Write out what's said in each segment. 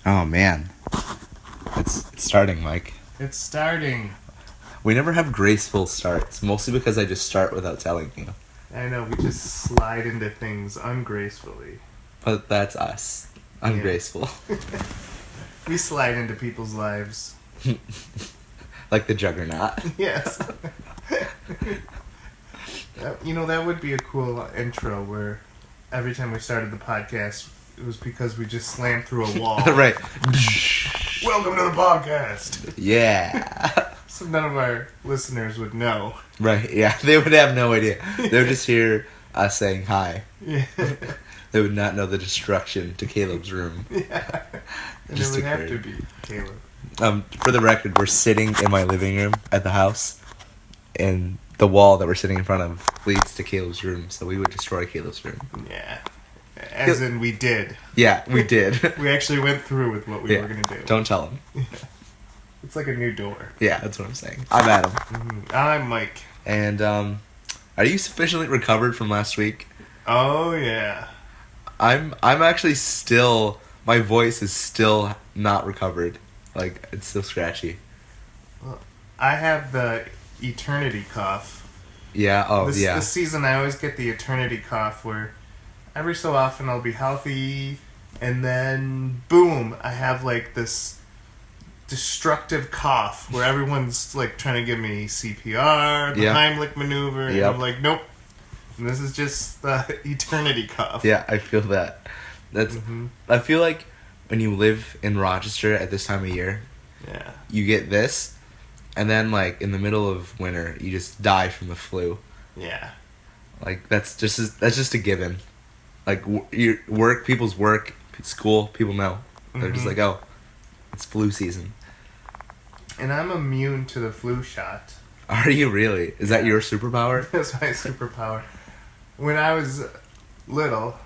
Oh man, it's starting, Mike. It's starting. We never have graceful starts, mostly because I just start without telling you. I know, we just slide into things ungracefully. But that's us. Ungraceful. We slide into people's lives. Like the Juggernaut. Yes. That would be a cool intro where every time we started the podcast, it was because we just slammed through a wall. Right. Welcome to the podcast. Yeah. So none of our listeners would know. Right, yeah. They would have no idea. They would just hear us saying hi. Yeah. They would not know the destruction to Caleb's room. Yeah. And it would have to be Caleb. For the record, we're sitting in my living room at the house, and the wall that we're sitting in front of leads to Caleb's room, so we would destroy Caleb's room. Yeah. As in, we did. Yeah, we did. We actually went through with what we were going to do. Don't tell him. Yeah. It's like a new door. Yeah, that's what I'm saying. I'm Adam. Mm-hmm. I'm Mike. And, are you sufficiently recovered from last week? Oh, yeah. I'm actually still, my voice is still not recovered. Like, it's still scratchy. Well, I have the eternity cough. Yeah, This season I always get the eternity cough where every so often I'll be healthy and then, boom, I have like this destructive cough where everyone's like trying to give me CPR, the Heimlich maneuver, and I'm like, nope. And this is just the eternity cough. Yeah, I feel that. That's. I feel like when you live in Rochester at this time of year, you get this, and then like in the middle of winter, you just die from the flu. Yeah. Like that's just a given. Like people's work, school, people know. They're just like, oh, it's flu season. And I'm immune to the flu shot. Are you really? Is that your superpower? That's my superpower. When I was little,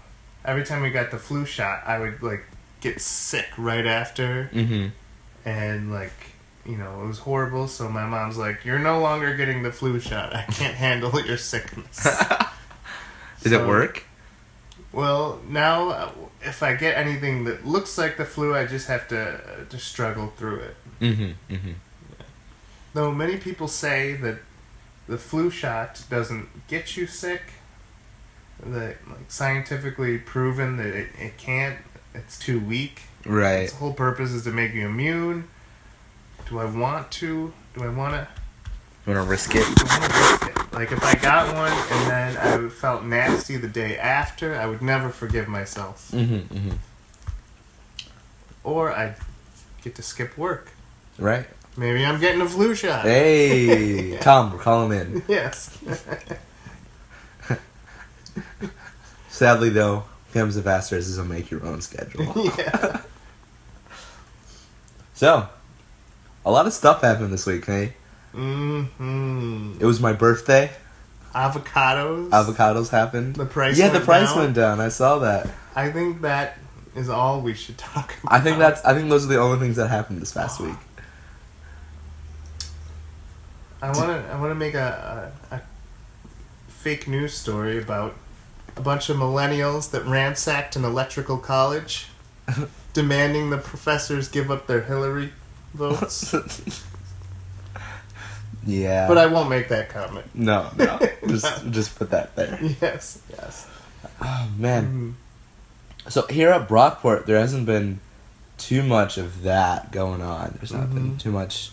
every time we got the flu shot, I would like get sick right after. Mm-hmm. And like, it was horrible. So my mom's like, "You're no longer getting the flu shot. I can't handle your sickness." Did it work? Well, now if I get anything that looks like the flu, I just have to struggle through it. Mm-hmm. Mm-hmm. Though many people say that the flu shot doesn't get you sick, that like scientifically proven that it can't. It's too weak. Right. Its whole purpose is to make you immune. Do I want to? Do I want to? You want to risk it? I want to risk it. Like if I got one and then I felt nasty the day after, I would never forgive myself. Mm-hmm. Mm-hmm. Or I'd get to skip work. Right. Maybe I'm getting a flu shot. Hey, yeah. Tom, we're calling in. Yes. Sadly, though, Cam's of Asters is a make your own schedule. Yeah. So, a lot of stuff happened this week, hey? Mm-hmm. It was my birthday. Avocados happened. The price went down. Yeah, the price went down. I saw that. I think that is all we should talk about. I think those are the only things that happened this past week. I want to make a fake news story about a bunch of millennials that ransacked an electrical college, demanding the professors give up their Hillary votes. Yeah. But I won't make that comment. No. Just put that there. Yes. Oh, man. Mm-hmm. So here at Brockport, there hasn't been too much of that going on. There's not been too much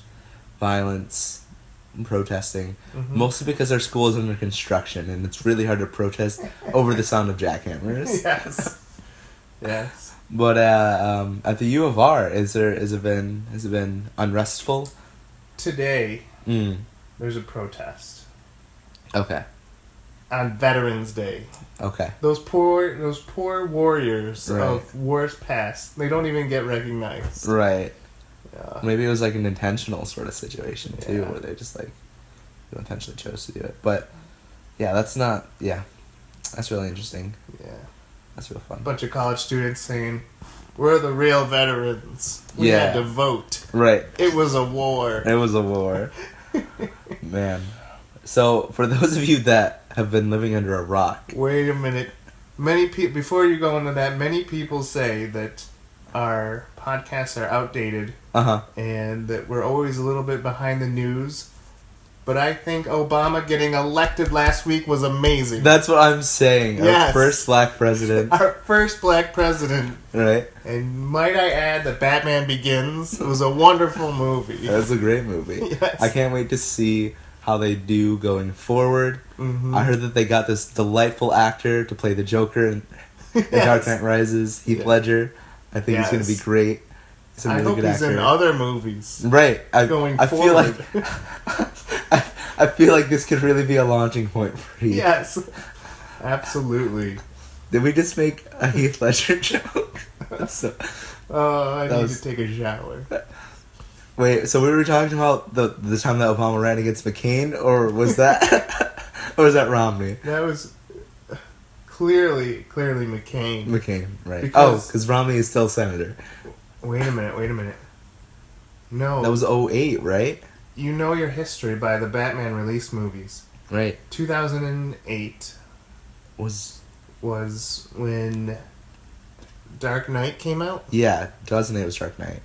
violence and protesting. Mm-hmm. Mostly because our school is under construction, and it's really hard to protest over the sound of jackhammers. Yes. But at the U of R, has it been unrestful? Today, there's a protest. Okay. On Veterans Day. Okay. Those poor warriors of wars past, they don't even get recognized. Right. Yeah. Maybe it was like an intentional sort of situation too, where they just like intentionally chose to do it. But yeah, that's really interesting. Yeah. That's real fun. A bunch of college students saying, "We're the real veterans. We had to vote. Right. It was a war." Man. So, for those of you that have been living under a rock... Wait a minute. Before you go into that, many people say that our podcasts are outdated Uh-huh. and that we're always a little bit behind the news. But I think Obama getting elected last week was amazing. That's what I'm saying. Yes. Our first black president. Our first black president. Right? And might I add that Batman Begins was a wonderful movie. That's a great movie. Yes. I can't wait to see how they do going forward. Mm-hmm. I heard that they got this delightful actor to play the Joker in Yes. Dark Knight Rises, Heath Yeah. Ledger. I think he's Yes. going to be great. He's a really I hope good he's actor. in other movies. Right. I feel like forward. I feel like this could really be a launching point for you. Yes. Absolutely. Did we just make a Heath Ledger joke? That's so... Oh, I need was- to take a shower. Wait, so we were talking about the time that Obama ran against McCain, or was that or was that Romney? That was clearly McCain. McCain, right? Because- Because Romney is still senator. Wait a minute. No. That was 2008, right? You know your history by the Batman release movies. Right. 2008 Was when Dark Knight came out. 2008 was Dark Knight.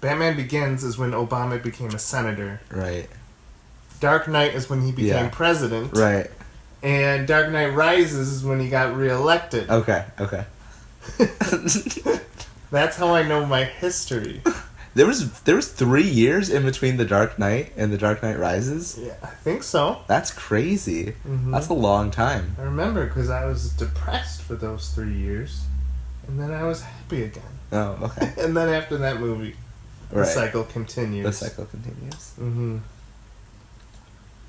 Batman Begins is when Obama became a senator. Right. Dark Knight is when he became Yeah. president. Right. And Dark Knight Rises is when he got reelected. Okay. That's how I know my history. There was 3 years in between the Dark Knight and the Dark Knight Rises. Yeah, I think so. That's crazy. Mhm. That's a long time. I remember because I was depressed for those 3 years. And then I was happy again. Oh, okay. And then after that movie, the Right. cycle continues. The cycle continues. Mm-hmm.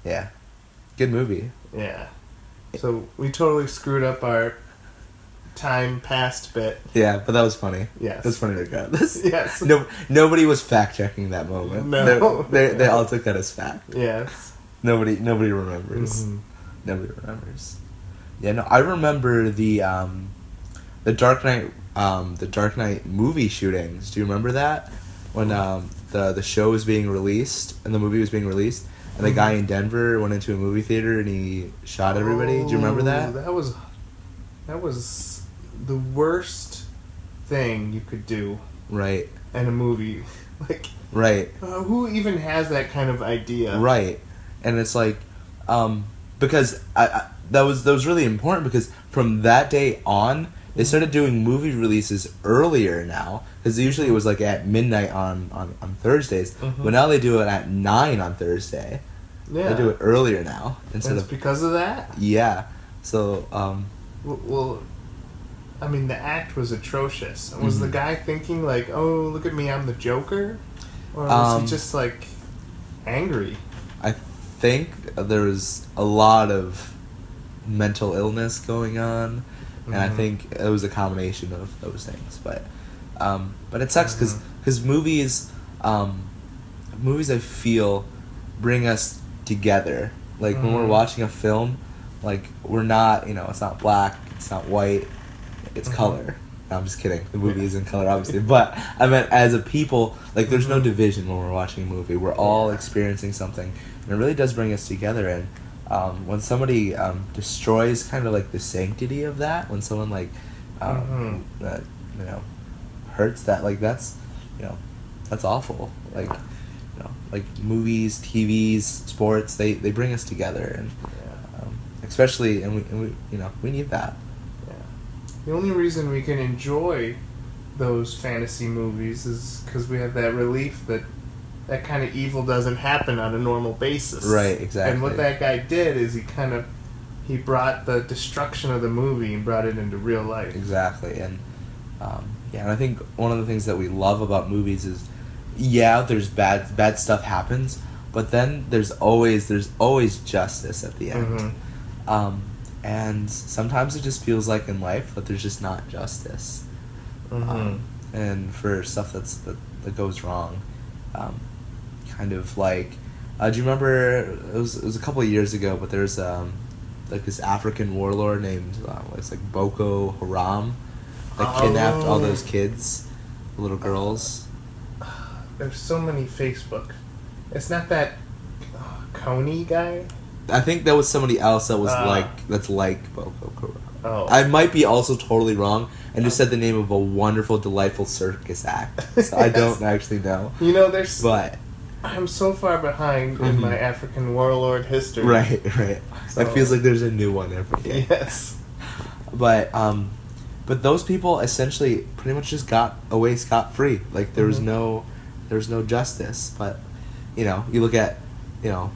Yeah. Good movie. Yeah. So we totally screwed up our time past bit. Yeah, but that was funny. Yes. It was funny regardless. Yes. Nobody was fact checking that moment. No. They all took that as fact. Yes. Nobody remembers. Mhm. Nobody remembers. Yeah, no, I remember the Dark Knight movie shootings. Do you remember that? When the show was being released and the movie was being released, and the guy in Denver went into a movie theater and he shot everybody. Do you remember that? That was the worst thing you could do Right. in a movie. Like, Right. who even has that kind of idea? Right. And it's like, because that was really important, because from that day on, they started doing movie releases earlier now, because usually it was like at midnight on Thursdays, Mhm. but now they do it at 9 on Thursday. Yeah. They do it earlier now instead And it's of because of that? yeah. So Well, I mean, the act was atrocious. Was the Mhm. guy thinking, like, oh, look at me, I'm the Joker? Or was he just, like, angry? I think there was a lot of mental illness going on, and I Mhm. think it was a combination of those things. But it sucks because movies I feel bring us together. Like when we're Mhm. watching a film, like we're not, it's not black, it's not white, it's Mhm. color. No, I'm just kidding. The movie is in color, obviously. But I meant as a people, like there's no division when we're watching a movie. We're all experiencing something, and it really does bring us together. And when somebody destroys kind of like the sanctity of that, when someone like that, hurts that, like that's awful. Like like movies, TVs, sports, they bring us together, and especially and we need that. The only reason we can enjoy those fantasy movies is because we have that relief that kind of evil doesn't happen on a normal basis. Right, exactly. And what that guy did is he brought the destruction of the movie and brought it into real life. Exactly, and and I think one of the things that we love about movies is, there's bad stuff happens, but then there's always justice at the end. And sometimes it just feels like in life that there's just not justice. And for stuff that goes wrong, kind of like, do you remember it was a couple of years ago, but there's like this African warlord named it's like Boko Haram that kidnapped all those kids, little girls. There's so many Facebook. It's not that Caine guy. I think that was somebody else that was that's like Boko Haram. Oh. I might be also totally wrong and just said the name of a wonderful, delightful circus act. So I don't actually know. You know, there's... But... I'm so far behind in Mhm. my African warlord history. Right. So- It feels like there's a new one every day. Yes. But those people essentially pretty much just got away scot-free. Like, there was no justice. But, you know, you look at, you know,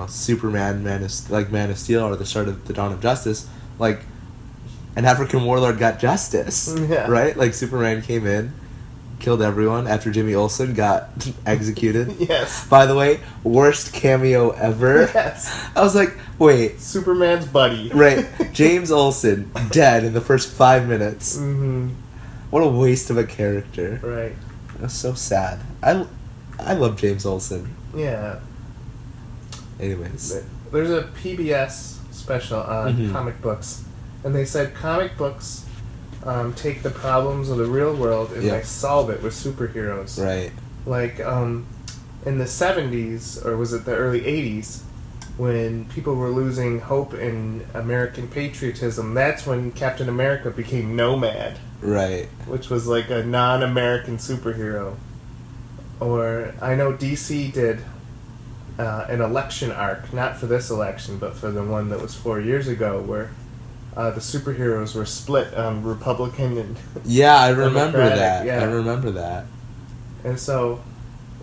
Superman, Man of Steel, or the start of the Dawn of Justice, like, an African warlord got justice, Yeah. right? Like, Superman came in, killed everyone after Jimmy Olsen got executed. Yes. By the way, worst cameo ever. Yes. I was like, wait, Superman's buddy. right, James Olsen, dead in the first 5 minutes. Mm-hmm. What a waste of a character. Right. That's so sad. I love James Olsen. Yeah. Anyways. There's a PBS special on comic books, and they said comic books take the problems of the real world and they solve it with superheroes. Right. Like in the 70s, or was it the early 80s, when people were losing hope in American patriotism, that's when Captain America became Nomad. Right. Which was like a non-American superhero. Or I know DC did an election arc, not for this election, but for the one that was 4 years ago, where the superheroes were split on Republican and Yeah, I remember Democratic, that. yeah. I remember that. And so,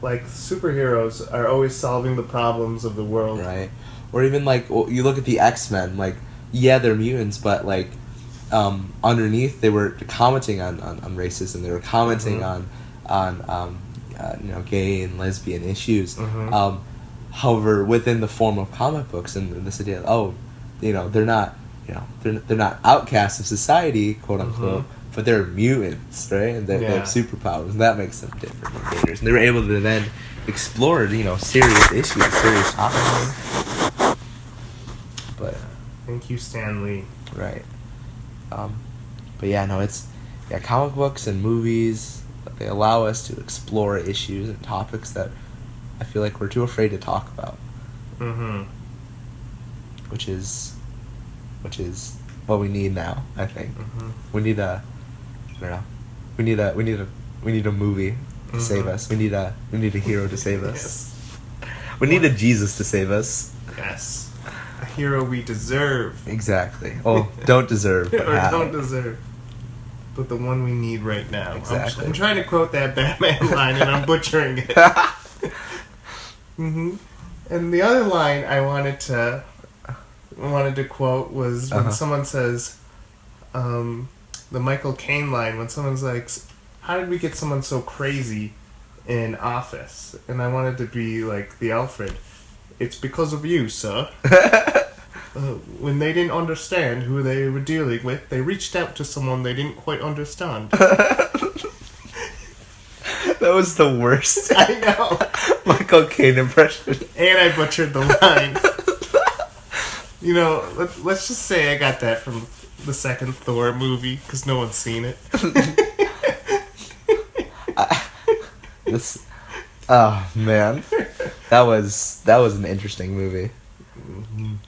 like, superheroes are always solving the problems of the world. Right. Or even, like, you look at the X-Men, like, yeah, they're mutants, but, like, underneath they were commenting on racism. They were commenting on gay and lesbian issues. However, within the form of comic books and this idea, they're not, they're not outcasts of society, quote unquote, but they're mutants, right? And they have superpowers, and that makes them different and dangerous. And they were able to then explore, serious issues, serious topics. But thank you, Stan Lee. right, but yeah, no, comic books and movies, they allow us to explore issues and topics that I feel like we're too afraid to talk about. Which is what we need now, I think. We need a movie to save us. We need a hero to save us. We need a Jesus to save us. Yes. A hero we deserve. Exactly. Oh, don't deserve, but or have. don't deserve. But the one we need right now. Exactly. I'm trying to quote that Batman line and I'm butchering it. And the other line I wanted to quote was when someone says, the Michael Caine line, when someone's like, how did we get someone so crazy in office? And I wanted to be like the Alfred. It's because of you, sir. When they didn't understand who they were dealing with, they reached out to someone they didn't quite understand. That was the worst. I know. Michael Caine impression. And I butchered the line. Let's just say I got that from the second Thor movie, because no one's seen it. Oh man, that was an interesting movie.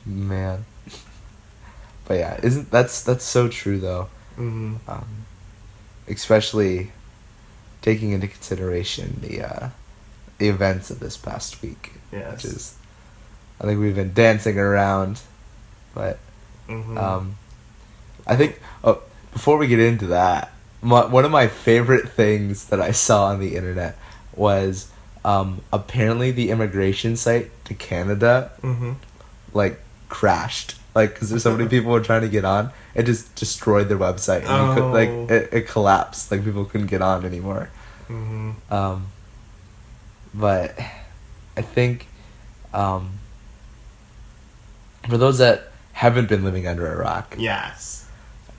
Man, but yeah, that's so true though. Especially taking into consideration the events of this past week. Yes. Which is, I think we've been dancing around, but I think before we get into that, one of my favorite things that I saw on the internet was apparently the immigration site to Canada like crashed, like because there's so many people were trying to get on, it just destroyed their website and it collapsed, like people couldn't get on anymore. But I think for those that haven't been living under a rock, Yes.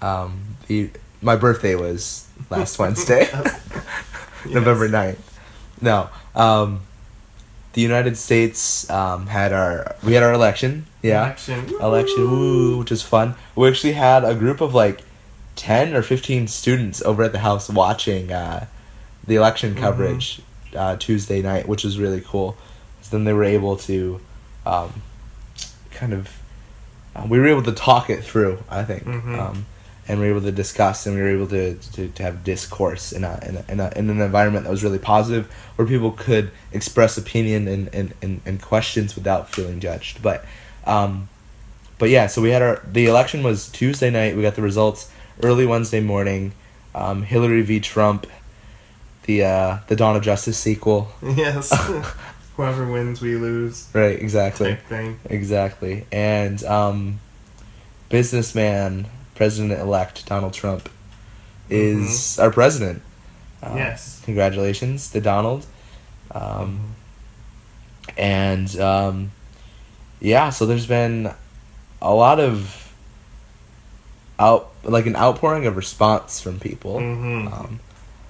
my birthday was last Wednesday, November 9th. No, the United States had our election. Yeah, election. Woo, which was fun. We actually had a group of like 10 or 15 students over at the house watching the election coverage Tuesday night, which was really cool. So then they were able to kind of we were able to talk it through, I think. Mm-hmm. And we were able to discuss, and we were able to have discourse in an environment that was really positive, where people could express opinion and questions without feeling judged. But yeah, so we had the election was Tuesday night. We got the results early Wednesday morning. Hillary v. Trump, the Dawn of Justice sequel. Yes. Whoever wins, we lose. Right, exactly. Type thing. Exactly. And businessman, President-elect Donald Trump is our president. Yes. Congratulations to Donald. And yeah, so there's been a lot of an outpouring of response from people. Mm-hmm.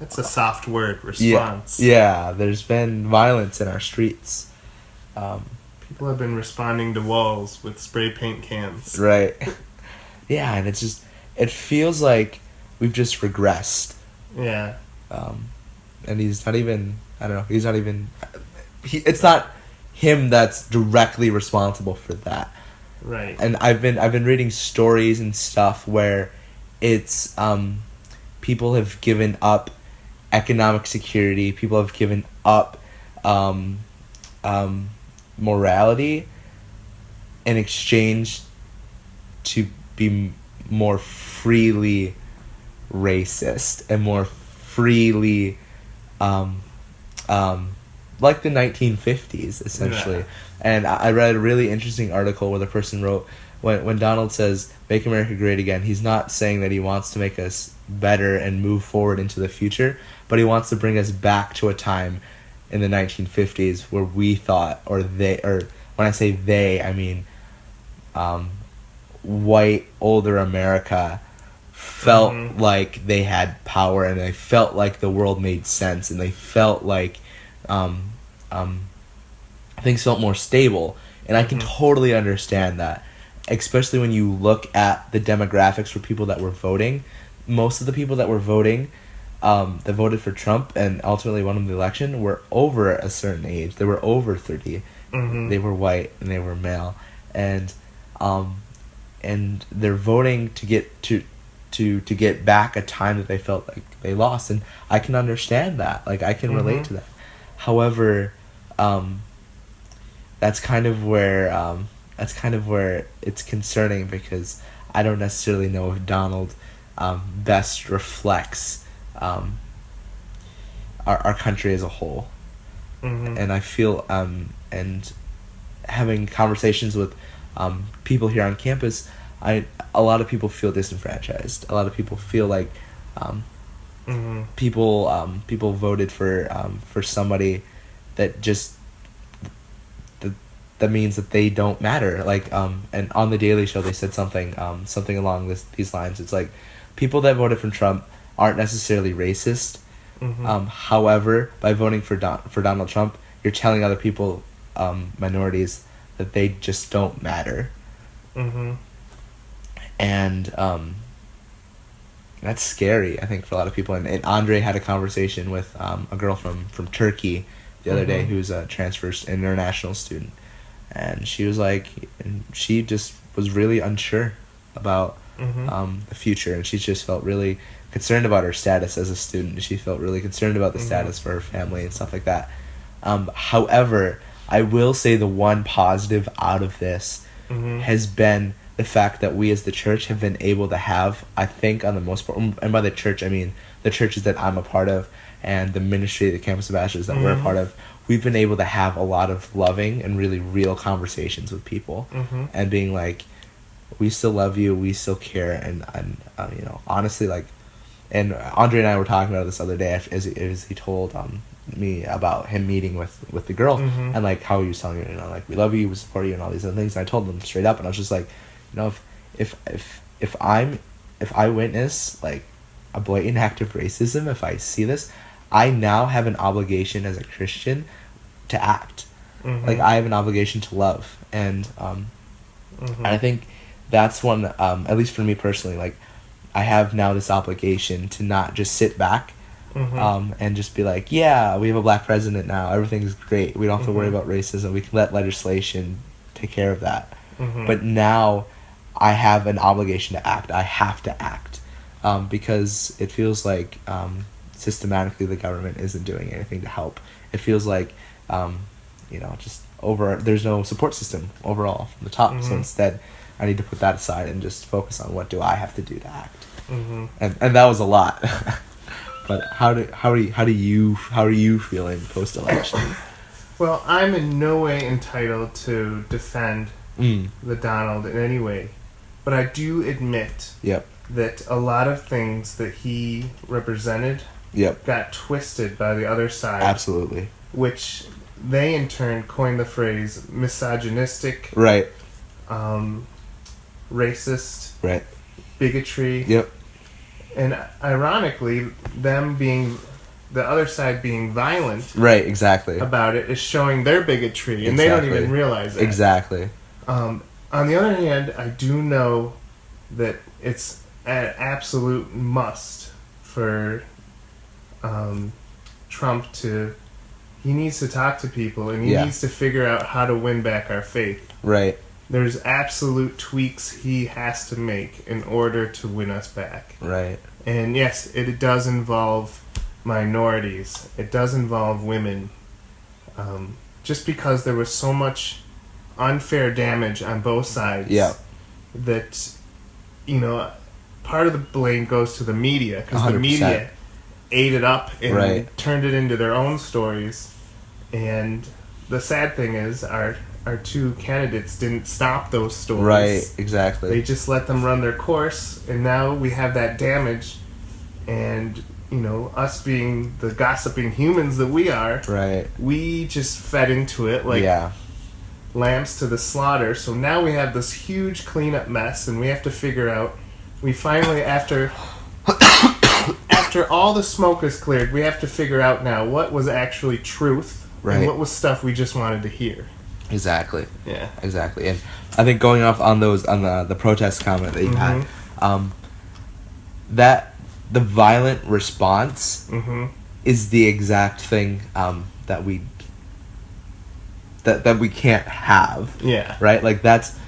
That's a soft word, Yeah, response. yeah, there's been violence in our streets. People have been responding to walls with spray paint cans. Right. Yeah, and it feels like we've just regressed. Yeah. And he's not even, I don't know, he's not even, it's not him that's directly responsible for that. Right. And I've been reading stories and stuff where it's, people have given up economic security, people have given up, morality in exchange to be more freely racist and more freely like the 1950s essentially. Yeah. And I read a really interesting article where the person wrote, when Donald says make America great again, he's not saying that he wants to make us better and move forward into the future, but he wants to bring us back to a time in the 1950s where we thought, or when I say they, I mean white older America felt like they had power, and they felt like the world made sense, and they felt like things felt more stable. And I can totally understand that, especially when you look at the demographics for people that were voting. Most of the people that were voting, that voted for Trump and ultimately won the election, were over a certain age. They were over 30. They were white and they were male, and they're voting to get back a time that they felt like they lost. And I can understand that. Like, I can relate to that. However, that's kind of where it's concerning, because I don't necessarily know if Donald best reflects our country as a whole. And I feel and having conversations with people here on campus, a lot of people feel disenfranchised. A lot of people feel like people voted for somebody that just that means that they don't matter. Like and on the Daily Show they said something along these lines. It's like, people that voted for Trump aren't necessarily racist. However, by voting for Donald Trump, you're telling other people, minorities, that they just don't matter. And that's scary, I think, for a lot of people. And Andre had a conversation with a girl from Turkey the other day, who's a transfer international student, and she was like, she just was really unsure about the future, and she just felt really concerned about her status as a student. She felt really concerned about the status for her family and stuff like that. However, I will say the one positive out of this has been the fact that we as the church have been able to have, I think on the most part, and by the church I mean the churches that I'm a part of and the ministry, the campus ambassadors that we're a part of, we've been able to have a lot of loving and really real conversations with people, and being like, we still love you, we still care, and you know, honestly, like, and Andre and I were talking about this the other day as he told me about him meeting with the girl, and like how he was telling her, you know, like, we love you, we support you, and all these other things. And I told him straight up, and I was just like, you know, if I witness like a blatant act of racism, if I see this, I now have an obligation as a Christian to act. Like, I have an obligation to love, and I think that's one, at least for me personally, like, I have now this obligation to not just sit back and just be like, yeah, we have a black president now, everything's great, we don't have to worry about racism, we can let legislation take care of that. But now I have an obligation to act. I have to act, because it feels like systematically the government isn't doing anything to help. It feels like just there's no support system overall from the top. Mm-hmm. So instead, I need to put that aside and just focus on what do I have to do to act. Mm-hmm. And that was a lot. But how are you feeling post election? Well, I'm in no way entitled to defend the Donald in any way, but I do admit that a lot of things that he represented got twisted by the other side. Absolutely. Which they in turn coined the phrase misogynistic, right? Racist, right? Bigotry. Yep. And ironically, them being the other side being violent, right? Exactly. About it is showing their bigotry, and they don't even realize it. Exactly. On the other hand, I do know that it's an absolute must for Trump to. He needs to talk to people, and he needs to figure out how to win back our faith. Right. There's absolute tweaks he has to make in order to win us back. Right. And yes, it does involve minorities. It does involve women. Just because there was so much unfair damage on both sides that, part of the blame goes to the media, because the media ate it up and turned it into their own stories. And the sad thing is our two candidates didn't stop those stories. Right, exactly. They just let them run their course, and now we have that damage. And, us being the gossiping humans that we are, we just fed into it like lambs to the slaughter. So now we have this huge cleanup mess, and we have to figure out, we finally, after all the smoke is cleared, we have to figure out now what was actually truth and what was stuff we just wanted to hear. Exactly. Yeah. Exactly. And I think going off on the protest comment that you had, that the violent response is the exact thing that we can't have. Yeah. Right? That's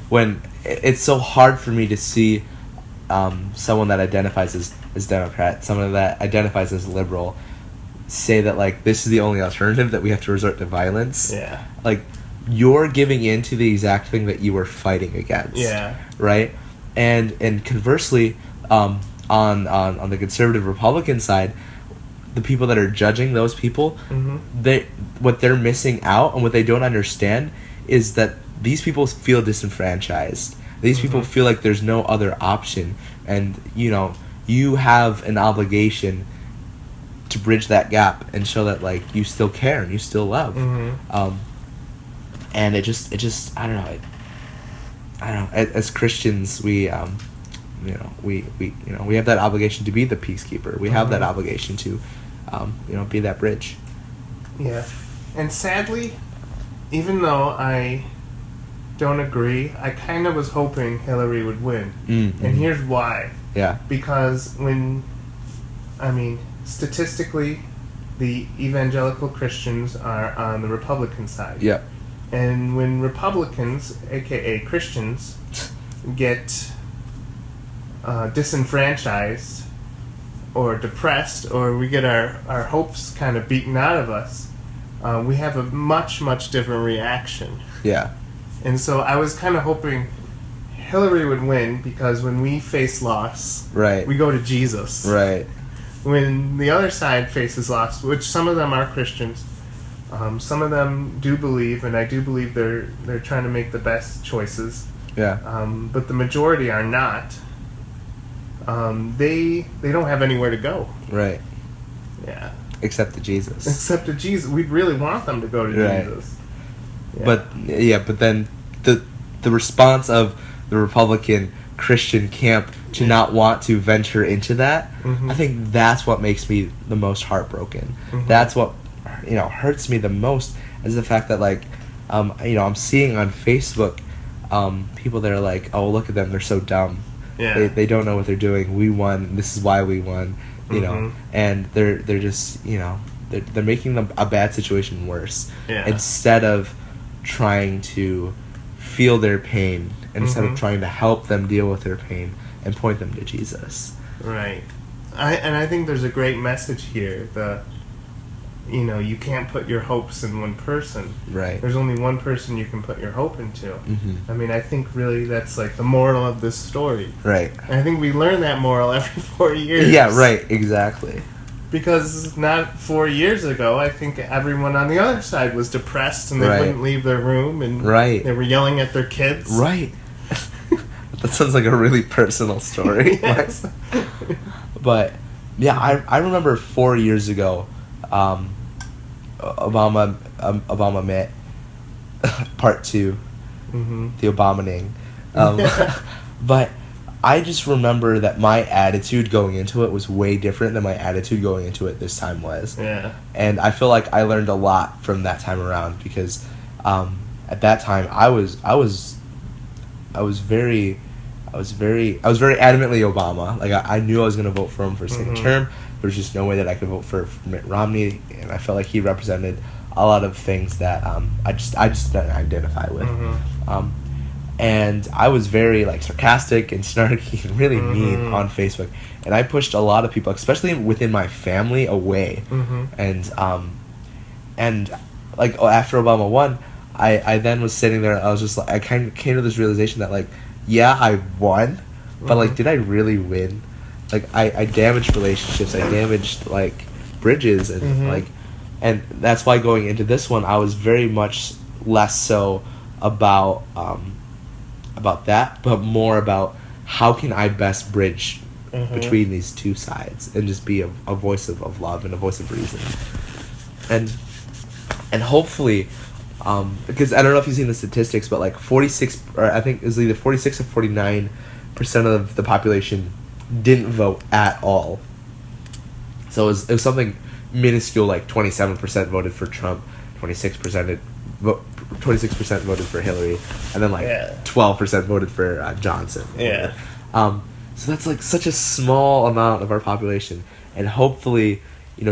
when it's so hard for me to see someone that identifies as Democrat, someone that identifies as liberal, say that this is the only alternative, that we have to resort to violence. Yeah. You're giving in to the exact thing that you were fighting against. Yeah. Right? And conversely, on the conservative Republican side, the people that are judging those people, what they're missing out and what they don't understand is that these people feel disenfranchised. These people feel like there's no other option, and you have an obligation to bridge that gap and show that you still care and you still love. And it just I don't know. As Christians, we have that obligation to be the peacekeeper. We have that obligation to be that bridge. Yeah. And sadly, even though I don't agree, I kind of was hoping Hillary would win. And here's why. Yeah. Because statistically, the evangelical Christians are on the Republican side. Yeah. And when Republicans, aka Christians, get disenfranchised or depressed, or we get our hopes kind of beaten out of us, we have a much, much different reaction. Yeah. And so I was kind of hoping Hillary would win, because when we face loss, we go to Jesus. Right. When the other side faces loss, which some of them are Christians, some of them do believe, and I do believe they're trying to make the best choices. Yeah. But the majority are not. They don't have anywhere to go. Right. Yeah. Except to Jesus. Except to Jesus. We'd really want them to go to Jesus. Yeah. But then the response of the Republican Christian camp to not want to venture into that, I think that's what makes me the most heartbroken. That's what hurts me the most, is the fact that I'm seeing on Facebook people that are like, oh, look at them, they're so dumb. Yeah. They don't know what they're doing. We won. This is why we won. And they're just they're making a bad situation worse. Yeah. Instead of trying to feel their pain instead Mm-hmm. of trying to help them deal with their pain and point them to Jesus. Right. I think there's a great message here. You can't put your hopes in one person. Right. There's only one person you can put your hope into. Mm-hmm. I mean, I think really that's like the moral of this story. Right. And I think we learn that moral every 4 years. Yeah, right, exactly. Because not 4 years ago, I think everyone on the other side was depressed and they Right. wouldn't leave their room and Right. they were yelling at their kids. Right. That sounds like a really personal story. Yes. But, yeah, I remember 4 years ago, Obama met part 2, Mm-hmm. the Obamaning. But I just remember that my attitude going into it was way different than my attitude going into it this time was. Yeah. And I feel like I learned a lot from that time around because at that time I was very adamantly Obama. Like I knew I was going to vote for him for a second Mhm. term. There was just no way that I could vote for Mitt Romney, and I felt like he represented a lot of things that I just didn't identify with. Mm-hmm. And I was very like sarcastic and snarky and really mean Mhm. on Facebook, and I pushed a lot of people, especially within my family, away. Mm-hmm. And like after Obama won, I then was sitting there. I was just like, I kind of came to this realization that like, yeah, I won, but like, Mhm. did I really win? Like I damaged relationships. I damaged like bridges and Mhm. like, and that's why going into this one, I was very much less so about that, but more about how can I best bridge Mhm. between these two sides and just be a voice of love and a voice of reason. And hopefully, because I don't know if you've seen the statistics, but like 46, or I think it was either 46 or 49% of the population didn't vote at all. So it was something minuscule, like 27% voted for Trump, 26% voted for Hillary, and then like Yeah. 12% voted for Johnson. Yeah. So that's like such a small amount of our population, and hopefully,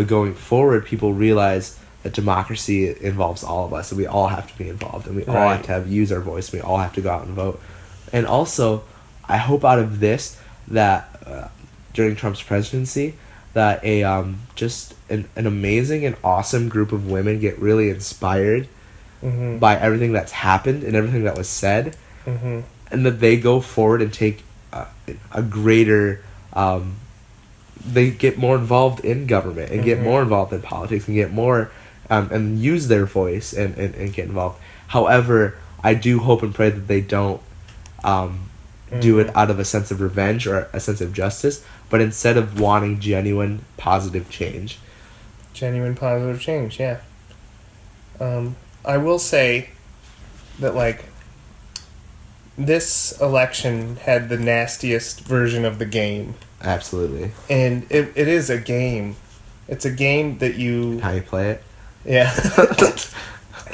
going forward, people realize that democracy involves all of us, and we all have to be involved, and we all Right. have to use our voice. We all have to go out and vote. And also, I hope out of this that during Trump's presidency, that just an amazing and awesome group of women get really inspired Mm-hmm. by everything that's happened and everything that was said, Mm-hmm. and that they go forward and take a greater, they get more involved in government and get Mhm. more involved in politics and get more, and use their voice and get involved. However, I do hope and pray that they don't do it Mhm. out of a sense of revenge or a sense of justice, but instead of wanting genuine positive change. Genuine positive change, yeah. I will say that, like, this election had the nastiest version of the game. Absolutely. And it is a game. It's a game that you... How you play it? Yeah.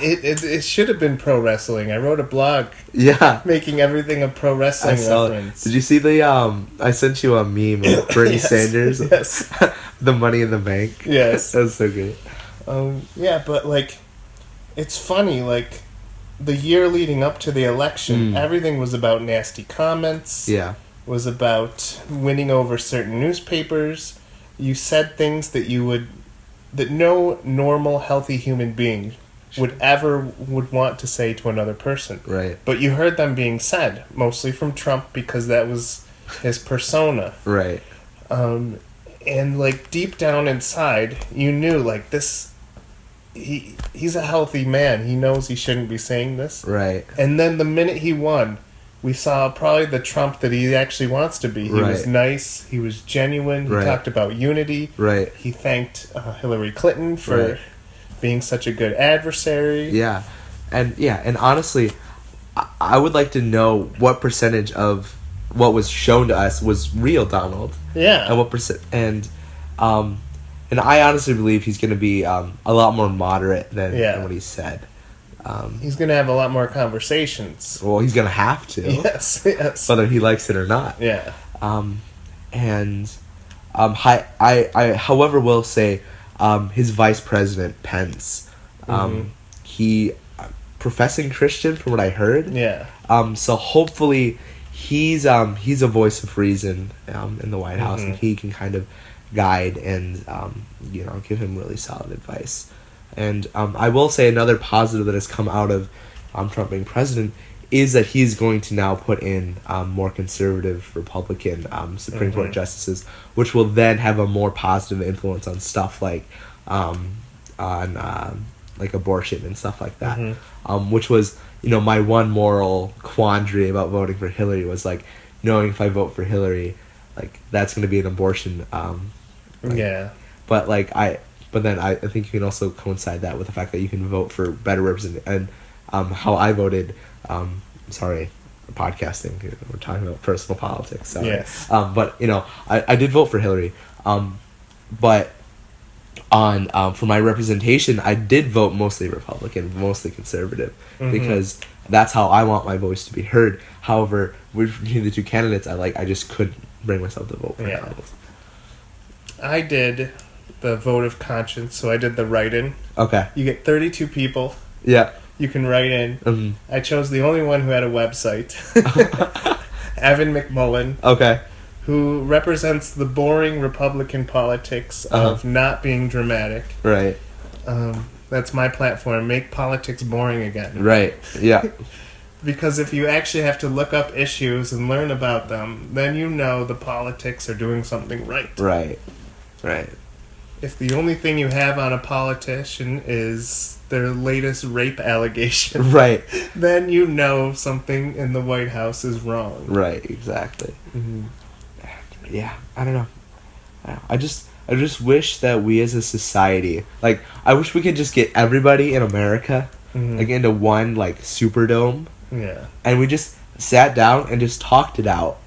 It should have been pro wrestling. I wrote a blog Yeah. making everything a pro wrestling I saw it. reference. Did you see the I sent you a meme of Bernie Yes. Sanders? Yes. The money in the bank. Yes. That was so great. Yeah, but, like, it's funny, like, the year leading up to the election, everything was about nasty comments. Yeah. Was about winning over certain newspapers. You said things that that no normal, healthy human being would want to say to another person. Right. But you heard them being said, mostly from Trump, because that was his persona. Right. And, like, deep down inside, you knew, like, this... He's a healthy man. He knows he shouldn't be saying this. Right. And then the minute he won, we saw probably the Trump that he actually wants to be. He was Right. nice. He was genuine. He Right. talked about unity. Right. He thanked Hillary Clinton for Right. being such a good adversary. Yeah. And honestly, I would like to know what percentage of what was shown to us was real Donald. Yeah. And what percent and I honestly believe he's going to be a lot more moderate than what he said. He's going to have a lot more conversations. Well, he's going to have to. Yes, yes. Whether he likes it or not. Yeah. I however will say his vice president Pence, he professing Christian from what I heard. Yeah. So hopefully he's a voice of reason in the White House, and he can kind of guide and give him really solid advice. And I will say another positive that has come out of Trump being president is that he's going to now put in more conservative Republican Supreme Court justices, which will then have a more positive influence on stuff like like abortion and stuff like that, which was my one moral quandary about voting for Hillary was like knowing if I vote for Hillary, like that's going to be an abortion. But then I think you can also coincide that with the fact that you can vote for better representation. And how I voted, sorry, podcasting, we're talking about personal politics. Sorry. Yes. But I did vote for Hillary. But for my representation, I did vote mostly Republican, mostly conservative, because that's how I want my voice to be heard. However, between the two candidates, I just couldn't bring myself to vote for candidates. I did the vote of conscience, so I did the write-in. Okay. You get 32 people. Yeah. You can write in. I chose the only one who had a website. Evan McMullen. Okay. Who represents the boring Republican politics of not being dramatic. Right. That's my platform. Make politics boring again. Right. Yeah. Because if you actually have to look up issues and learn about them, then the politics are doing something right. Right. Right. If the only thing you have on a politician is their latest rape allegation, right, then something in the White House is wrong. Right, exactly. Yeah, I don't know. I just wish that we as a society, I wish we could just get everybody in America, into one, Superdome. Yeah. And we just sat down and just talked it out.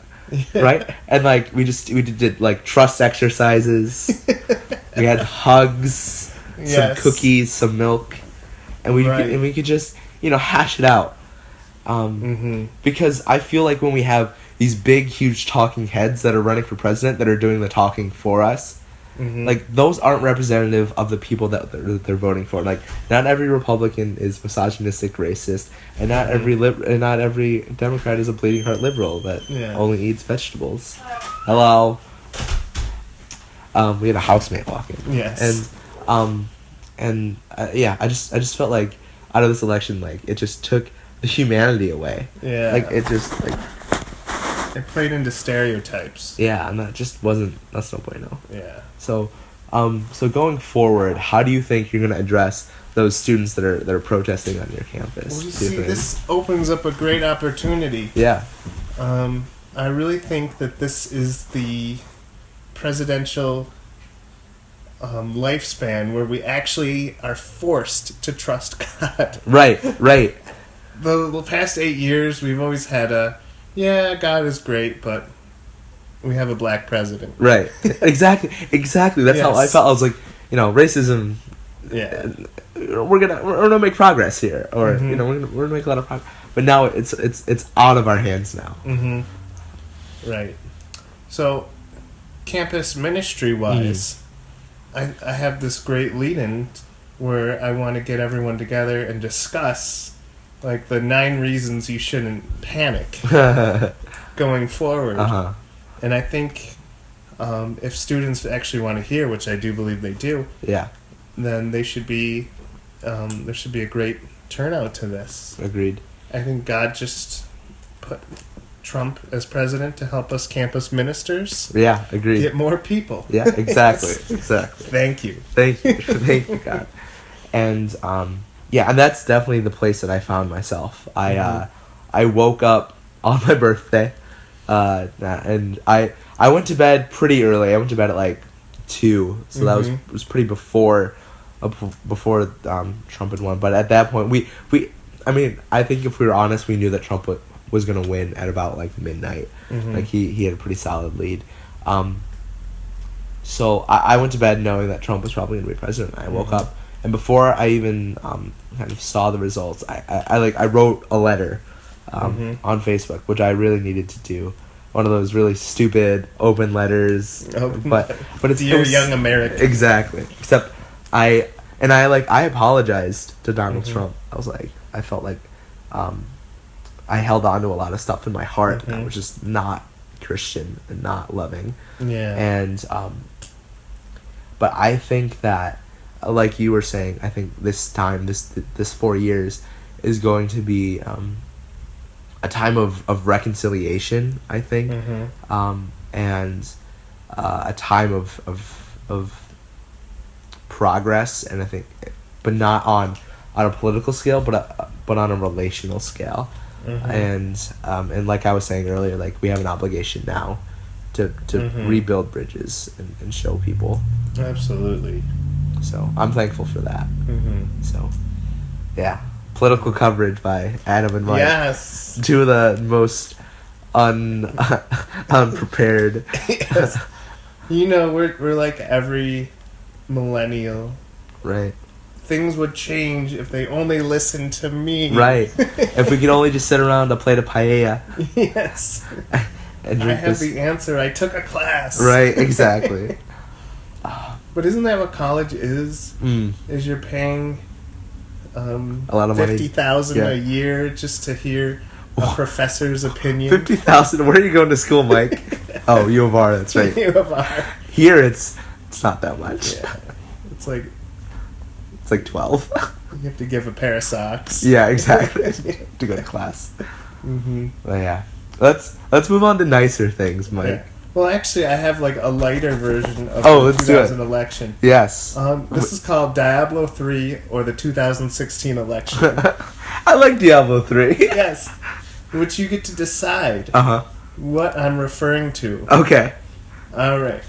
Right? And we did trust exercises. We had hugs, some cookies, some milk, and we could just hash it out. Because I feel like when we have these big, huge talking heads that are running for president that are doing the talking for us, those aren't representative of the people that they're voting for. Not every Republican is misogynistic, racist, and not every Democrat is a bleeding heart liberal that only eats vegetables. Hello. We had a housemate walking. Yes. And I just felt like out of this election, it just took the humanity away. Yeah. It just it played into stereotypes. Yeah, and that's no bueno. Yeah. So going forward, how do you think you're going to address those students that are protesting on your campus? Well, you see, this opens up a great opportunity. Yeah. I really think that this is the presidential lifespan where we actually are forced to trust God. Right. The past 8 years, we've always had God is great, but we have a black president. Right. Exactly. That's how I felt. I was like, racism. Yeah. We're gonna make progress here, or we're gonna make a lot of progress. But now it's out of our hands now. Right. So, campus ministry wise, I have this great lead-in where I want to get everyone together and discuss the 9 reasons you shouldn't panic going forward. And I think if students actually want to hear, which I do believe they do, then they should be there should be a great turnout to this. Agreed. I think God just put Trump as president to help us campus ministers. Yeah, agreed. Get more people. Yeah, exactly. Thank you. Thank you, God. And and that's definitely the place that I found myself. I woke up on my birthday, and I went to bed pretty early. I went to bed at 2, so that was pretty before Trump had won. But at that point, I think if we were honest, we knew that Trump was going to win at about midnight. He had a pretty solid lead. So I went to bed knowing that Trump was probably going to be president. I woke up, and before I even kind of saw the results, I wrote a letter on Facebook, which I really needed to do. One of those really stupid open letters, but it's Dear Young American. Exactly. Except And I apologized to Donald Trump. I was like, I felt like I held on to a lot of stuff in my heart that was just not Christian and not loving. Yeah. And but I think that, like you were saying, I think this 4 years is going to be a time of reconciliation, I think, and a time of progress, and I think, but not on a political scale, but on a relational scale, and like I was saying earlier, like we have an obligation now to rebuild bridges and show people. Absolutely. So I'm thankful for that. So, yeah, political coverage by Adam and Mike. Yes. Two of the most unprepared. Yes. You know, we're like every millennial. Right. Things would change if they only listened to me. Right. If we could only just sit around a plate of paella. Yes. And drink I have the answer. I took a class. Right, exactly. But isn't that what college is? Is you're paying a lot of money. $50,000 a year just to hear a professor's opinion? $50,000? Where are you going to school, Mike? Oh, U of R, that's right. U of R. Here it's not that much. Yeah. It's like 12. You have to give a pair of socks. Yeah, exactly. To go to class. But yeah. Let's move on to nicer things, Mike. Yeah. Well, actually, I have like a lighter version of the the 2000 election. Yes. This is called Diablo 3 or the 2016 election. I like Diablo 3. Yes. Which you get to decide what I'm referring to. Okay. All right.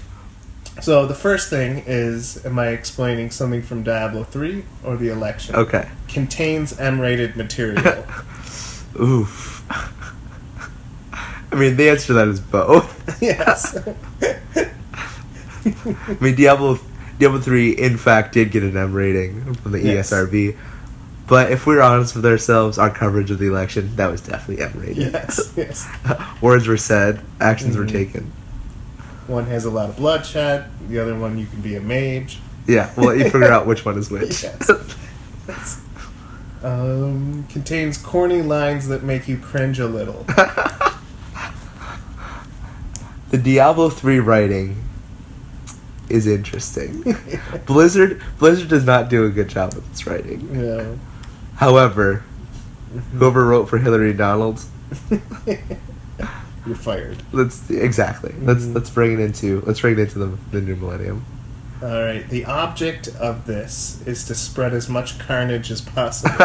So the first thing is, am I explaining something from Diablo 3 or the election? Okay. Contains M-rated material. Oof. I mean, the answer to that is both. Yes. I mean, Diablo 3, in fact, did get an M rating from the ESRB. But if we're honest with ourselves, our coverage of the election, that was definitely M rated. Yes. Words were said, actions were taken. One has a lot of bloodshed, the other one you can be a mage. Yeah, well, you figure out which one is which. Yes. Contains corny lines that make you cringe a little. The Diablo 3 writing is interesting. Blizzard does not do a good job with its writing. No. However, whoever wrote for Hillary Donald, you're fired. Let's bring it into the new millennium. All right. The object of this is to spread as much carnage as possible.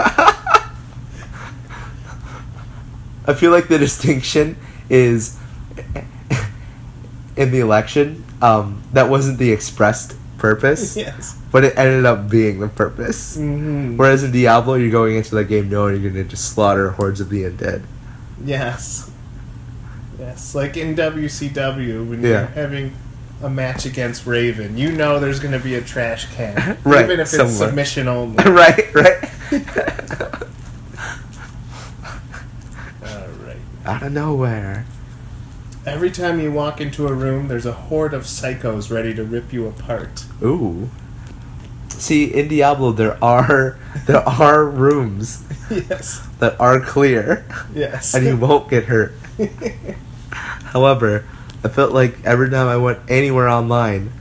I feel like the distinction is in the election, that wasn't the expressed purpose. Yes. But it ended up being the purpose. Whereas in Diablo, you're going into the game knowing you're going to just slaughter hordes of the undead. Yes. Yes. Like in WCW, when you're having a match against Raven, you know there's going to be a trash can. Right. Even if it's submission only. Right. Alright. Out of nowhere. Every time you walk into a room, there's a horde of psychos ready to rip you apart. Ooh. See, in Diablo, there are rooms that are clear. Yes. And you won't get hurt. However, I felt like every time I went anywhere online,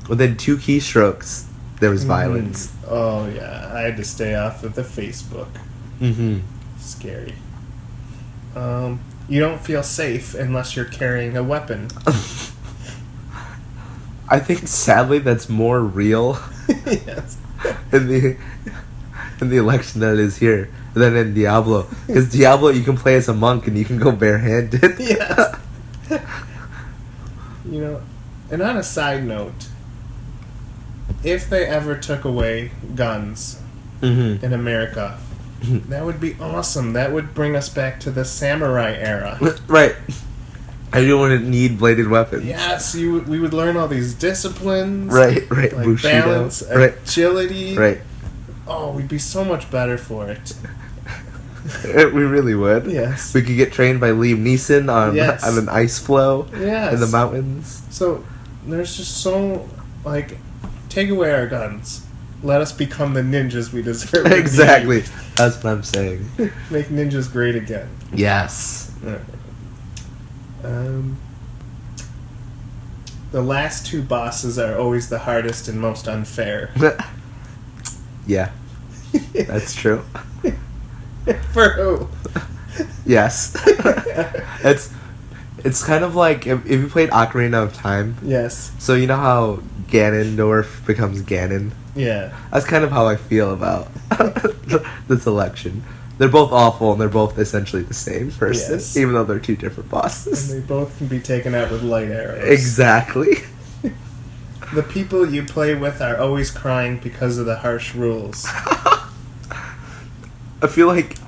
within 2 keystrokes, there was violence. Oh, yeah. I had to stay off of the Facebook. Scary. You don't feel safe unless you're carrying a weapon. I think, sadly, that's more real Yes. in the election than it is here than in Diablo. Because Diablo, you can play as a monk and you can go barehanded. Yes. You know, and on a side note, if they ever took away guns in America, that would be awesome. That would bring us back to the samurai era. Right. You wouldn't need bladed weapons. Yes, we would learn all these disciplines. Right. Like Bushido. balance, agility. Right. Oh, we'd be so much better for it. We really would. Yes. We could get trained by Liam Neeson on an ice floe in the mountains. So, there's just so, take away our guns. Let us become the ninjas we deserve. Exactly. That's what I'm saying. Make ninjas great again. Yes. The last two bosses are always the hardest and most unfair. Yeah. That's true. For who? Yes. It's kind of like if you played Ocarina of Time. Yes. So you know how Ganondorf becomes Ganon? Yeah. That's kind of how I feel about this election. They're both awful and they're both essentially the same person, Yes. even though they're two different bosses. And they both can be taken out with light arrows. Exactly. The people you play with are always crying because of the harsh rules. I feel like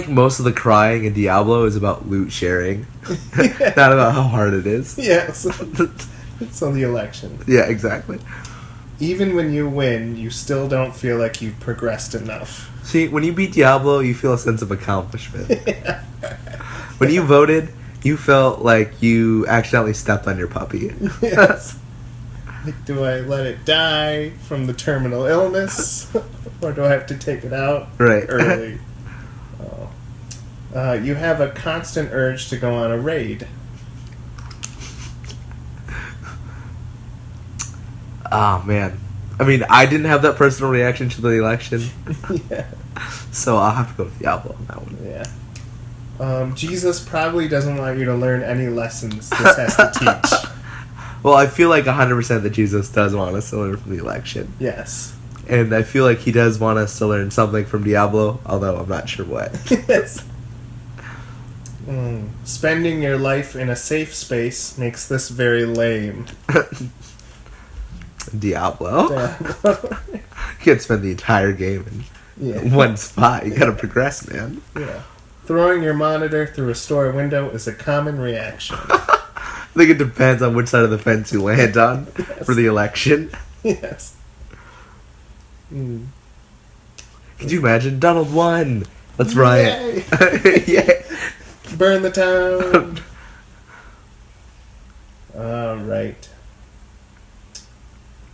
most of the crying in Diablo is about loot sharing, not about how hard it is. Yes. It's on the election. Yeah, exactly. Even when you win, you still don't feel like you've progressed enough. See, when you beat Diablo, you feel a sense of accomplishment. When you voted, you felt like you accidentally stepped on your puppy. Yes. Like, do I let it die from the terminal illness? Or do I have to take it out Right. early? You have a constant urge to go on a raid. Oh, man. I mean, I didn't have that personal reaction to the election, Yeah. so I'll have to go with Diablo on that one. Yeah. Jesus probably doesn't want you to learn any lessons this has to teach. Well, I feel like 100% that Jesus does want us to learn from the election. Yes. And I feel like he does want us to learn something from Diablo, although I'm not sure what. Yes. Spending your life in a safe space makes this very lame. Diablo? Yeah. You can't spend the entire game in one spot. You gotta progress, man. Yeah. Throwing your monitor through a store window is a common reaction. I think it depends on which side of the fence you land on for the election. Yes. Could you imagine? Donald won! Let's riot. Yay! Burn the town! Alright.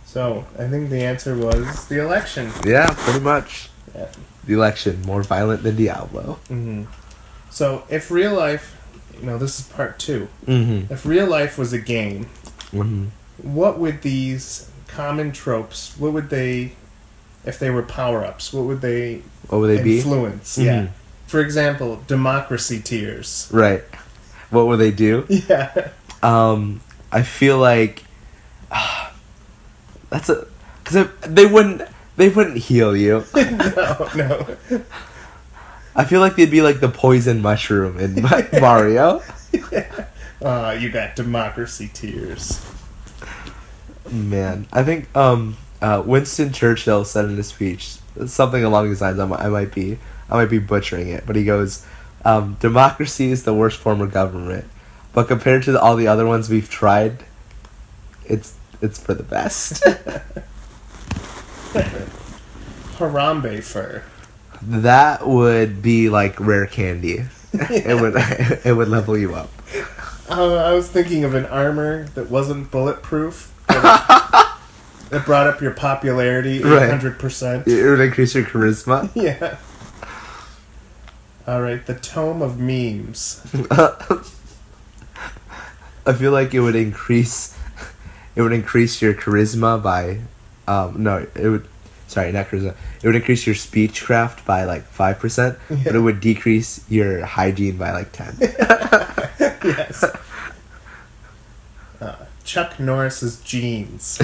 So, I think the answer was the election. Yeah, pretty much. Yeah. The election, more violent than Diablo. So, if real life... this is part 2. Mm-hmm. If real life was a game, Mm-hmm. what would these common tropes... What would they... If they were power-ups, what would they be? influence? Mm-hmm. Yeah. For example, democracy tears. Right. What would they do? Yeah. I feel like that's a because they wouldn't heal you. No. I feel like they'd be like the poison mushroom in Mario. Yeah. You got democracy tears. Man, I think Winston Churchill said in his speech something along these lines. I might be butchering it, but he goes, "Democracy is the worst form of government, but compared to all the other ones we've tried, it's for the best." Harambe fur. That would be like rare candy. It would level you up. I was thinking of an armor that wasn't bulletproof. It brought up your popularity 800%. It would increase your charisma. Yeah. Alright, the Tome of Memes. I feel like it would increase your charisma by not charisma. It would increase your speechcraft by like 5%, but it would decrease your hygiene by like 10. Yes. Chuck Norris's jeans.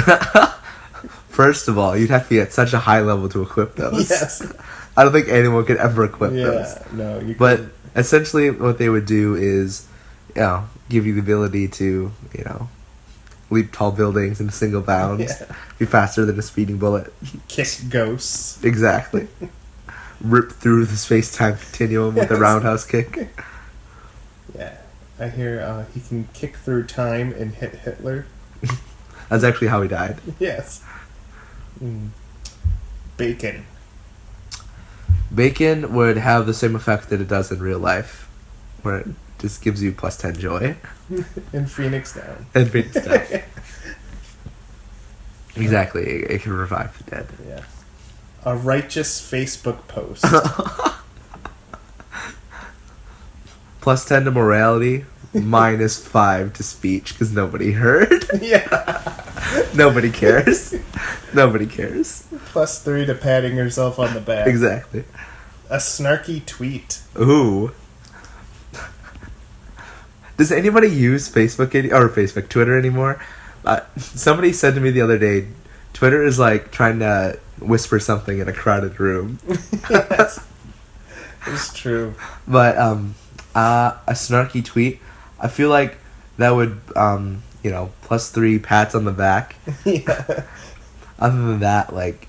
First of all, you'd have to be at such a high level to equip those. Yes. I don't think anyone could ever equip those. No, you But couldn't. essentially what they would do is, give you the ability to, leap tall buildings in a single bound. Yeah. Be faster than a speeding bullet. Kick ghosts. Exactly. Rip through the space-time continuum with a roundhouse kick. Yeah. I hear he can kick through time and hit Hitler. That's actually how he died. Yes. Bacon. Bacon would have the same effect that it does in real life, where it just gives you plus 10 joy. In Phoenix Down. And Phoenix Down. Exactly. It can revive the dead. Yeah. A righteous Facebook post. Plus 10 to morality, minus 5 to speech, because nobody heard. Yeah. Nobody cares. Nobody cares. Plus 3 to patting yourself on the back. Exactly. A snarky tweet. Ooh. Does anybody use Twitter anymore? Somebody said to me the other day, Twitter is like trying to whisper something in a crowded room. Yes. It's true. But a snarky tweet, I feel like that would plus 3 pats on the back. Yeah. Other than that, like,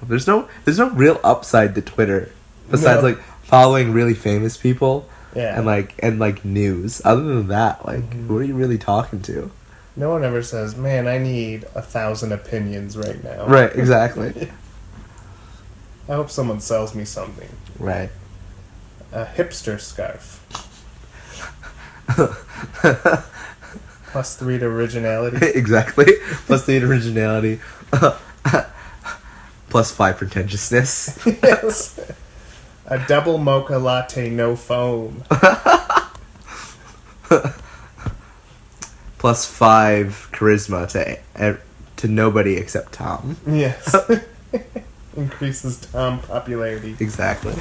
there's no real upside to Twitter besides like following really famous people. Yeah. And like news. Other than that, like, who are you really talking to? No one ever says, "Man, I need 1,000 opinions right now." Right, exactly. I hope someone sells me something. Right. A hipster scarf. Plus 3 to originality. Exactly. Plus 3 to originality. Plus 5 pretentiousness. Yes. A double mocha latte, no foam. Plus 5 charisma to nobody except Tom. Yes. Increases Tom popularity. Exactly.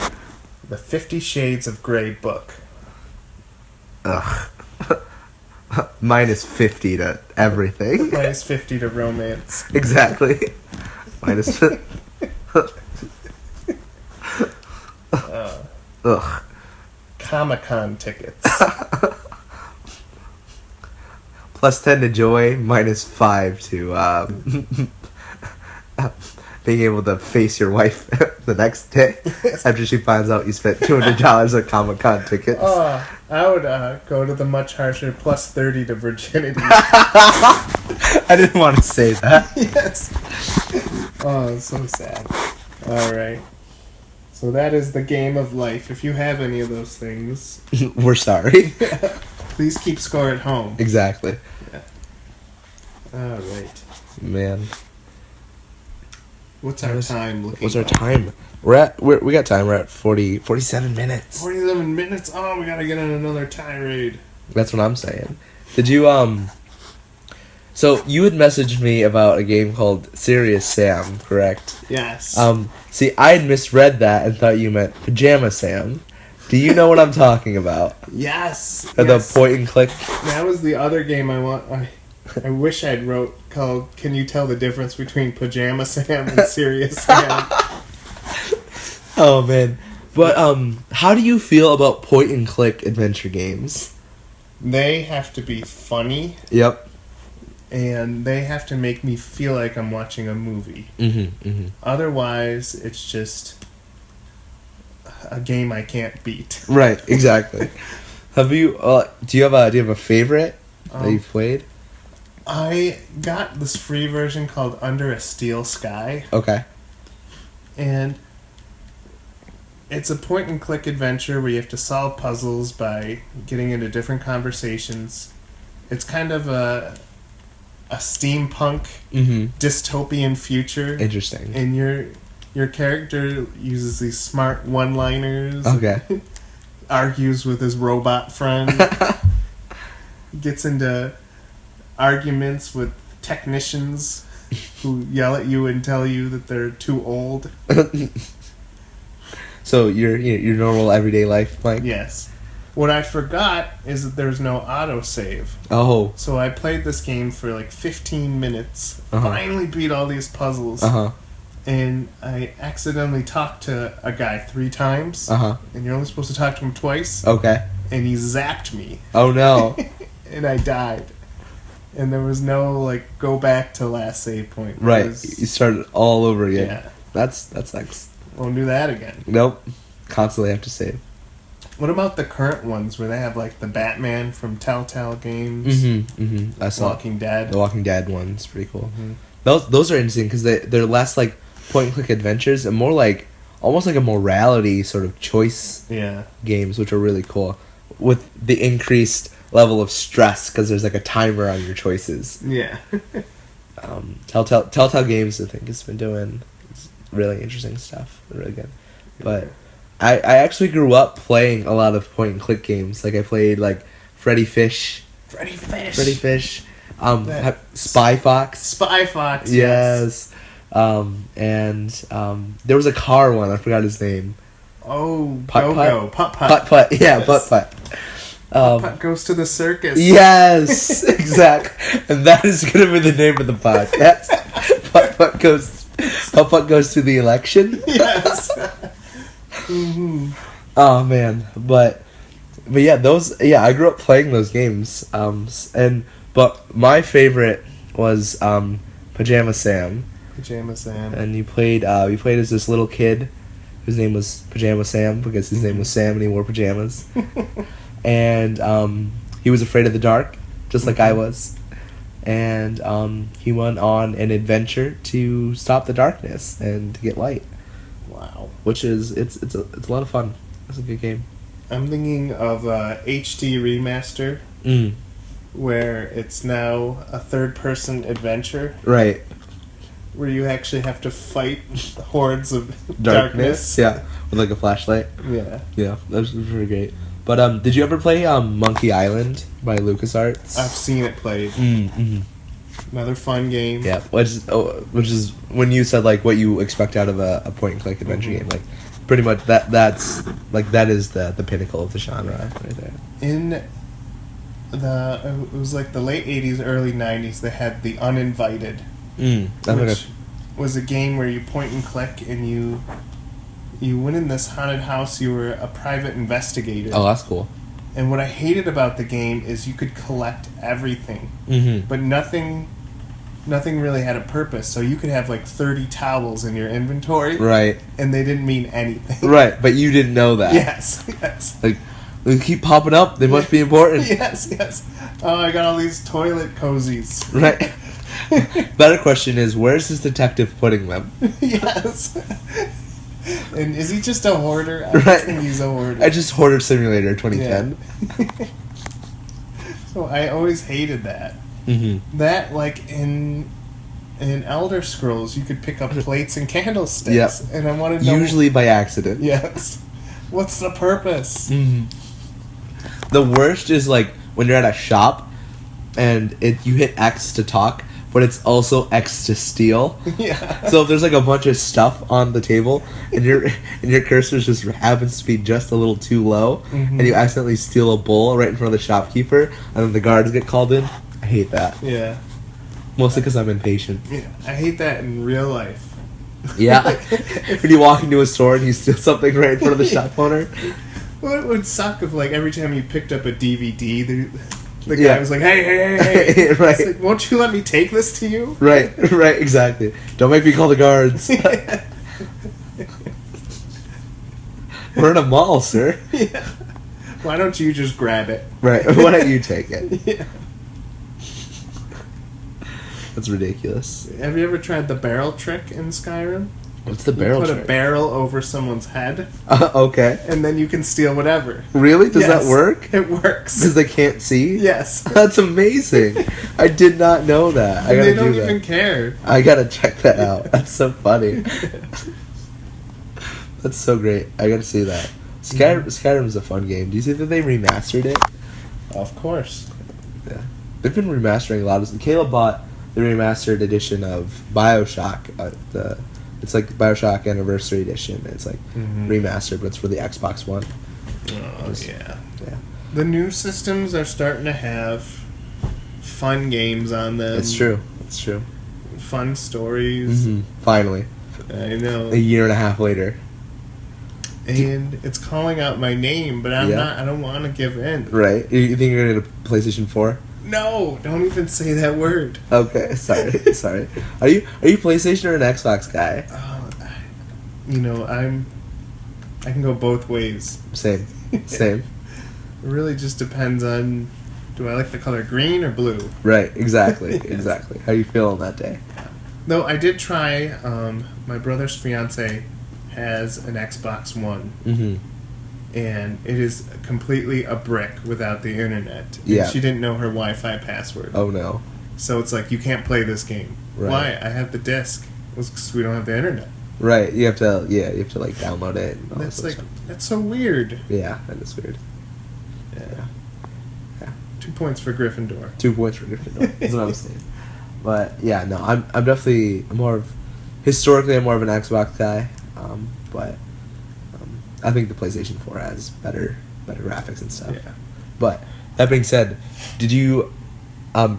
The 50 Shades of Grey book. Ugh. Minus 50 to everything. Minus 50 to romance. Exactly. Minus. Ugh. Comic-Con tickets. Plus 10 to joy, minus 5 to being able to face your wife the next day after she finds out you spent $200 on Comic-Con tickets. Oh, I would go to the much harsher plus 30 to virginity. I didn't want to say that. Yes. Oh, it's so sad. Alright. So that is the game of life. If you have any of those things, We're sorry. please keep score at home. Exactly. Yeah. Alright. Man. What's our time looking What's our like? time? We got time. We're at 47 minutes. 47 minutes? Oh, we gotta get on another tirade. That's what I'm saying. Did you, So, you had messaged me about a game called Serious Sam, correct? Yes. See, I had misread that and thought you meant Pajama Sam. Do you know what I'm talking about? Yes. Or Yes. the point and click? That was the other game I wish I'd wrote called Can You Tell the Difference Between Pajama Sam and Serious Sam? Oh, man. But, how do you feel about point and click adventure games? They have to be funny. Yep. And they have to make me feel like I'm watching a movie. Mm-hmm, mm-hmm. Otherwise, it's just a game I can't beat. Right, exactly. Do you have a favorite that you've played? I got this free version called Under a Steel Sky. Okay. And it's a point and click adventure where you have to solve puzzles by getting into different conversations. It's kind of a steampunk dystopian future. Interesting. And your character uses these smart one-liners. Okay. Argues with his robot friend. Gets into arguments with technicians who yell at you and tell you that they're too old. So your normal everyday life, Mike? Yes. What I forgot is that there's no autosave. Oh. So I played this game for like 15 minutes. Finally beat all these puzzles. And I accidentally talked to a guy 3 times. And you're only supposed to talk to him twice. Okay. And he zapped me. Oh no. And I died. And there was no like go back to last save point. Right. You started all over again. Yeah. That sucks. Won't do that again. Nope. Constantly have to save. What about the current ones where they have like the Batman from Telltale Games? I saw Walking Dead. The Walking Dead one's pretty cool. Those are interesting because they're less like point and click adventures and more like almost like a morality sort of choice games, which are really cool with the increased level of stress because there's like a timer on your choices. Yeah. Telltale Games, I think, has been doing really interesting stuff. Really good. But I actually grew up playing a lot of point-and-click games. Like, I played, like, Freddy Fish. Spy Fox. Yes. And there was a car one. I forgot his name. Oh, Putt. Putt. Yeah, Yes. Putt. Putt goes to the circus. Yes, exactly. And that is going to be the name of the podcast. Putt goes to the election. Yes. Mm-hmm. Oh man, but yeah, I grew up playing those games. But my favorite was Pajama Sam. Pajama Sam. And you played as this little kid whose name was Pajama Sam because his name was Sam and he wore pajamas. And he was afraid of the dark, just like I was. And he went on an adventure to stop the darkness and to get light. Wow. Which is it's a lot of fun. It's a good game. I'm thinking of HD remaster, where it's now a third-person adventure. Right. Where you actually have to fight hordes of Darkness. Yeah, with like a flashlight. Yeah. Yeah, that's pretty great. But did you ever play Monkey Island by LucasArts? I've seen it played. Mm-hmm. Another fun game. Yeah, which is when you said like what you expect out of a point and click adventure game, like pretty much that is the pinnacle of the genre right there. It was like the late 80s, early 90s. They had the Uninvited, which was a game where you point and click, and you went in this haunted house. You were a private investigator. Oh, that's cool. And what I hated about the game is you could collect everything, but nothing really had a purpose. So you could have like 30 towels in your inventory, right? And they didn't mean anything, right? But you didn't know that. Yes. Like they keep popping up. They must be important. Yes. Oh, I got all these toilet cozies. Right. Better question is, where's this detective putting them? Yes. And is he just a hoarder? I just think he's a hoarder. I just Hoarder Simulator 2010. Yeah. So I always hated that. Mm-hmm. That, like, in Elder Scrolls, you could pick up plates and candlesticks. Yep. And I want to know... Usually by accident. Yes. What's the purpose? Mm-hmm. The worst is, like, when you're at a shop, and you hit X to talk, but it's also X to steal. Yeah. So if there's like a bunch of stuff on the table, and your cursor just happens to be just a little too low, and you accidentally steal a bowl right in front of the shopkeeper, and then the guards get called in. I hate that. Yeah. Mostly because I'm impatient. Yeah. I hate that in real life. Yeah. When you walk into a store and you steal something right in front of the shop owner. Well, it would suck if, like, every time you picked up a DVD, the guy was like, hey. Right. It's like, won't you let me take this to you? Right, exactly. Don't make me call the guards. We're in a mall, sir. Yeah. Why don't you just grab it? Right, why don't you take it? Yeah. That's ridiculous. Have you ever tried the barrel trick in Skyrim? What's the barrel trick? trick? Put a barrel over someone's head. Okay. And then you can steal whatever. Really? Does that work? It works. Because they can't see? Yes. That's amazing. I did not know that. I gotta they don't do that. even care. I gotta check that out. That's so funny. That's so great. I gotta see that. Skyrim's a fun game. Do you see that they remastered it? Of course. Yeah. They've been remastering a lot of... Caleb bought the remastered edition of Bioshock. It's like Bioshock Anniversary Edition. It's like remastered, but it's for the Xbox One. Oh, yeah. The new systems are starting to have fun games on them. It's true. Fun stories. Finally. I know. A year and a half later. And it's calling out my name, but I don't want to give in. Right. You think you're going to get a PlayStation 4? No, don't even say that word. Okay, sorry. Are you PlayStation or an Xbox guy? I can go both ways. Same. It really just depends on, do I like the color green or blue? Right, exactly. How you feeling that day? Though I did try, my brother's fiance has an Xbox One. And it is completely a brick without the internet. And she didn't know her Wi-Fi password. Oh no. So it's like, you can't play this game. Right. Why? I have the disc. It's because we don't have the internet. Right. You have to like download it. And all That's that like, stuff. that's so weird. Yeah, that is weird. Yeah. Yeah. 2 points for Gryffindor. 2 points for Gryffindor. That's what I'm saying. But yeah, no, I'm definitely historically I'm more of an Xbox guy, but I think the PlayStation 4 has better graphics and stuff. Yeah. But that being said, did you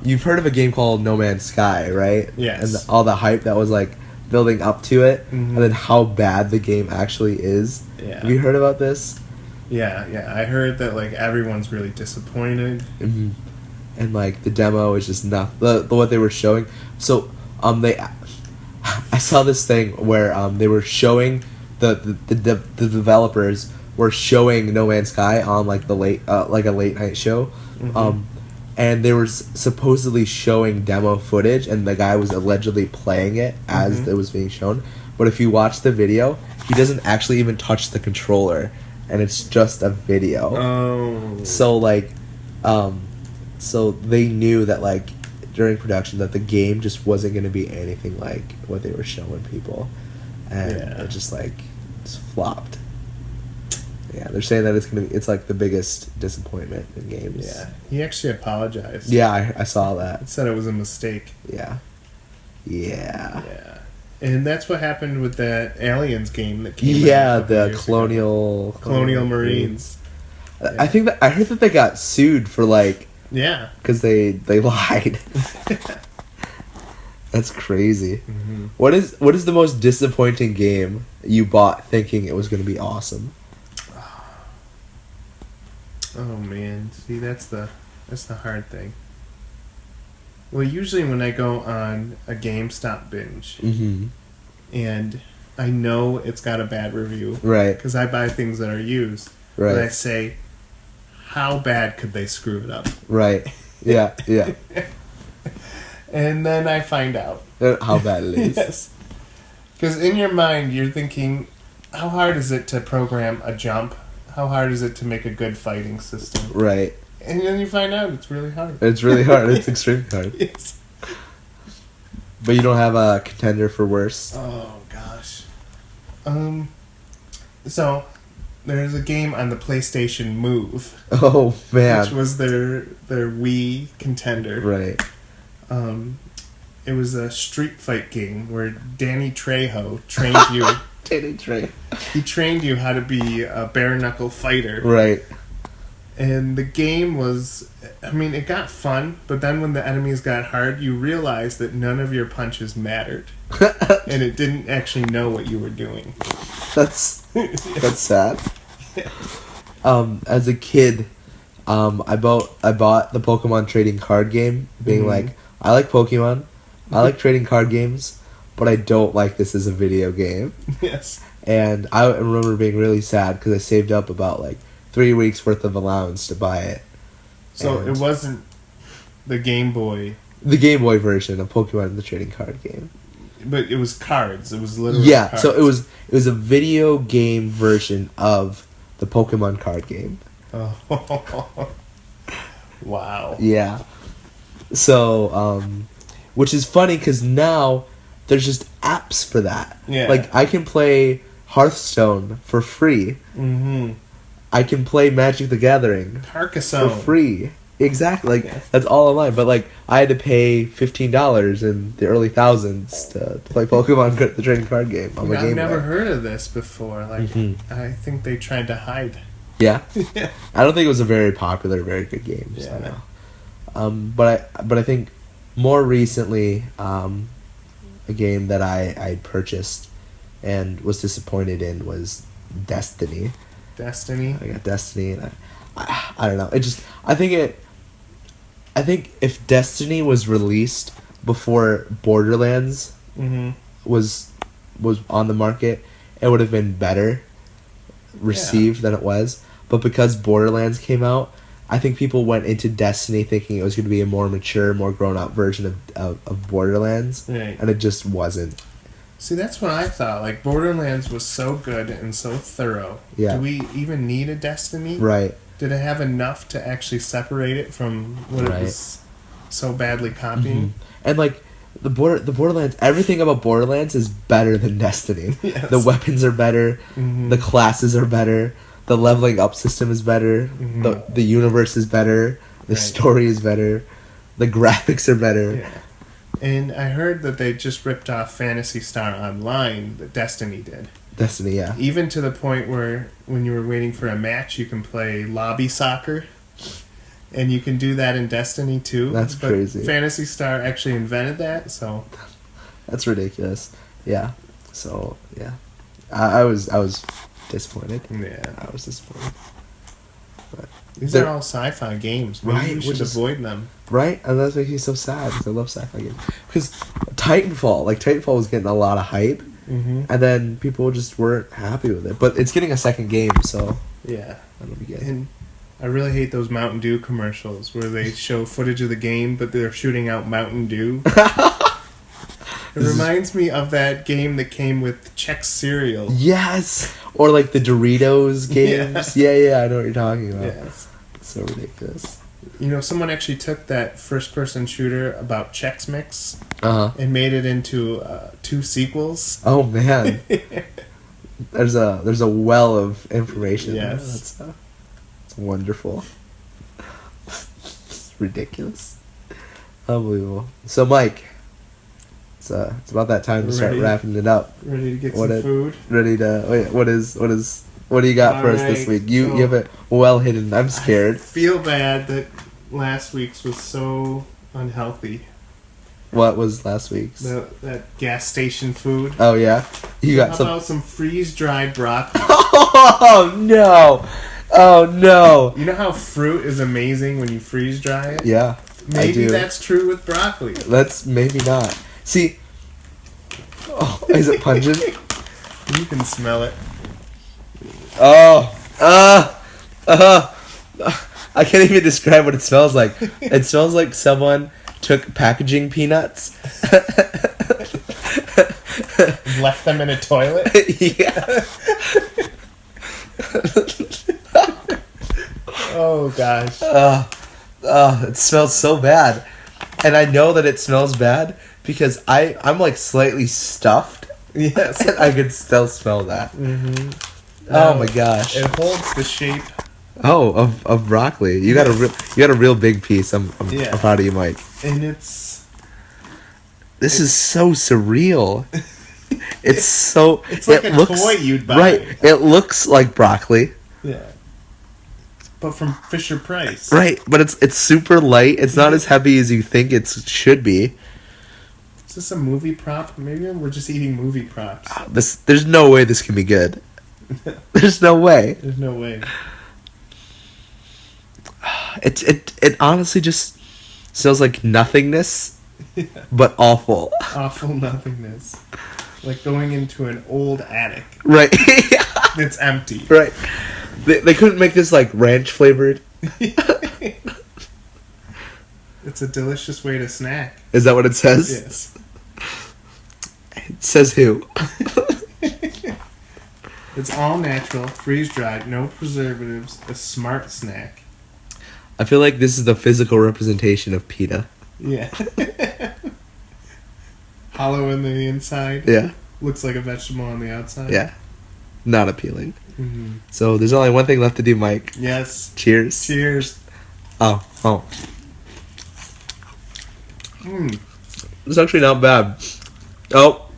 you've heard of a game called No Man's Sky, right? Yes. And all the hype that was like building up to it, and then how bad the game actually is. Yeah. Have you heard about this? Yeah. I heard that like everyone's really disappointed. Mm-hmm. And like the demo is just not the what they were showing. So I saw this thing where they were showing the developers were showing No Man's Sky on like the late like a late night show, and they were supposedly showing demo footage, and the guy was allegedly playing it as it was being shown. But if you watch the video, he doesn't actually even touch the controller, and it's just a video. Oh. So like, so they knew that like during production that the game just wasn't going to be anything like what they were showing people, and it just flopped. Yeah, they're saying that it's like the biggest disappointment in games. Yeah, he actually apologized. Yeah, I saw that. He said it was a mistake. Yeah. Yeah. And that's what happened with that Aliens game that came out. Yeah, the Colonial Marines. Yeah. I think that I heard that they got sued for like because they lied. That's crazy. Mm-hmm. What is the most disappointing game you bought thinking it was going to be awesome? Oh man, see that's the hard thing. Well, usually when I go on a GameStop binge, and I know it's got a bad review, right? Because I buy things that are used, right? And I say, how bad could they screw it up? Right. Yeah. And then I find out how bad it is. Yes. Because in your mind, you're thinking, how hard is it to program a jump? How hard is it to make a good fighting system? Right. And then you find out it's really hard. It's really hard. It's extremely hard. Yes. But you don't have a contender for worse? Oh, gosh. So, there's a game on the PlayStation Move. Oh, man. Which was their Wii contender. Right. It was a street fight game where Danny Trejo trained you. Danny Trejo. He trained you how to be a bare-knuckle fighter. Right. And the game was, I mean, it got fun, but then when the enemies got hard, you realized that none of your punches mattered. And it didn't actually know what you were doing. That's sad. As a kid, I bought the Pokemon trading card game, being like, I like Pokemon, I like trading card games, but I don't like this as a video game. Yes. And I remember being really sad because I saved up about like 3 weeks worth of allowance to buy it. So it wasn't the Game Boy. The Game Boy version of Pokemon the trading card game. But it was cards. It was literally cards. So it was a video game version of the Pokemon card game. Oh. Wow. Yeah. So, which is funny because now there's just apps for that. Yeah. Like, I can play Hearthstone for free. Mm-hmm. I can play Magic the Gathering Carcassonne for free. Exactly. Like, that's all online. But, like, I had to pay $15 in the early thousands to play Pokemon the trading card game on the Game Boy. I've never heard of this before. Like, I think they tried to hide. Yeah? Yeah. I don't think it was a very popular, very good game. Yeah. So. But I think more recently, a game that I purchased and was disappointed in was Destiny. Destiny? I got Destiny, and I don't know. I think if Destiny was released before Borderlands was on the market, it would have been better received than it was. But because Borderlands came out, I think people went into Destiny thinking it was going to be a more mature, more grown-up version of Borderlands, right. And it just wasn't. See, that's what I thought. Like, Borderlands was so good and so thorough. Yeah. Do we even need a Destiny? Right. Did it have enough to actually separate it from what it was so badly copying. And like the Borderlands, everything about Borderlands is better than Destiny. Yes. The weapons are better, the classes are better, the leveling up system is better, the universe is better, the story is better, the graphics are better. Yeah. And I heard that they just ripped off Phantasy Star Online, that Destiny did. Destiny, yeah. Even to the point where when you were waiting for a match, you can play lobby soccer. And you can do that in Destiny too. That's crazy. Phantasy Star actually invented that, so that's ridiculous. Yeah. So yeah, I was disappointed. Yeah, I was disappointed. But these are all sci-fi games. Maybe we should avoid them. Right, and that makes me so sad because I love sci-fi games. Because Titanfall was getting a lot of hype, and then people just weren't happy with it. But it's getting a second game, so yeah, that'll be good. And I really hate those Mountain Dew commercials where they show footage of the game, but they're shooting out Mountain Dew. It reminds me of that game that came with Chex Cereal. Yes! Or like the Doritos games. Yeah, I know what you're talking about. Yes. It's so ridiculous. You know, someone actually took that first-person shooter about Chex Mix and made it into 2 sequels. Oh, man. There's a well of information. Yes. It's wonderful. It's ridiculous. Unbelievable. So, Mike, it's about that time to start wrapping it up. Ready to get some food? Ready to... Wait, what do you got for us this week? You have it well hidden. I'm scared. I feel bad that last week's was so unhealthy. What was last week's? That gas station food. Oh, yeah? You got How about some freeze-dried broccoli? Oh, no! Oh, no! You know how fruit is amazing when you freeze-dry it? Yeah, Maybe that's true with broccoli. That's maybe not. See... Oh, is it pungent? You can smell it. Oh! I can't even describe what it smells like. It smells like someone took packaging peanuts... Left them in a toilet? Yeah. Oh, gosh. It smells so bad. And I know that it smells bad because I'm like slightly stuffed. Yes. And I could still smell that. Mm-hmm. Oh my gosh. It holds the shape. Oh, of broccoli. You got a real big piece. I'm proud of you, Mike. And this is so surreal. It's like a toy you'd buy. Right. It looks like broccoli. Yeah. But from Fisher Price. Right, but it's super light. It's not as heavy as you think it should be. Is this a movie prop? Maybe we're just eating movie props. There's no way this can be good. There's no way. There's no way. It honestly just smells like nothingness, but awful. Awful nothingness. Like going into an old attic. Right. It's empty. Right. They couldn't make this like ranch flavored. It's a delicious way to snack. Is that what it says? Yes. It says who? It's all natural, freeze-dried, no preservatives, a smart snack. I feel like this is the physical representation of pita. Yeah. Hollow in the inside. Yeah. Looks like a vegetable on the outside. Yeah. Not appealing. Mm-hmm. So there's only one thing left to do, Mike. Yes. Cheers. Cheers. Oh. Mm. It's actually not bad. Oh,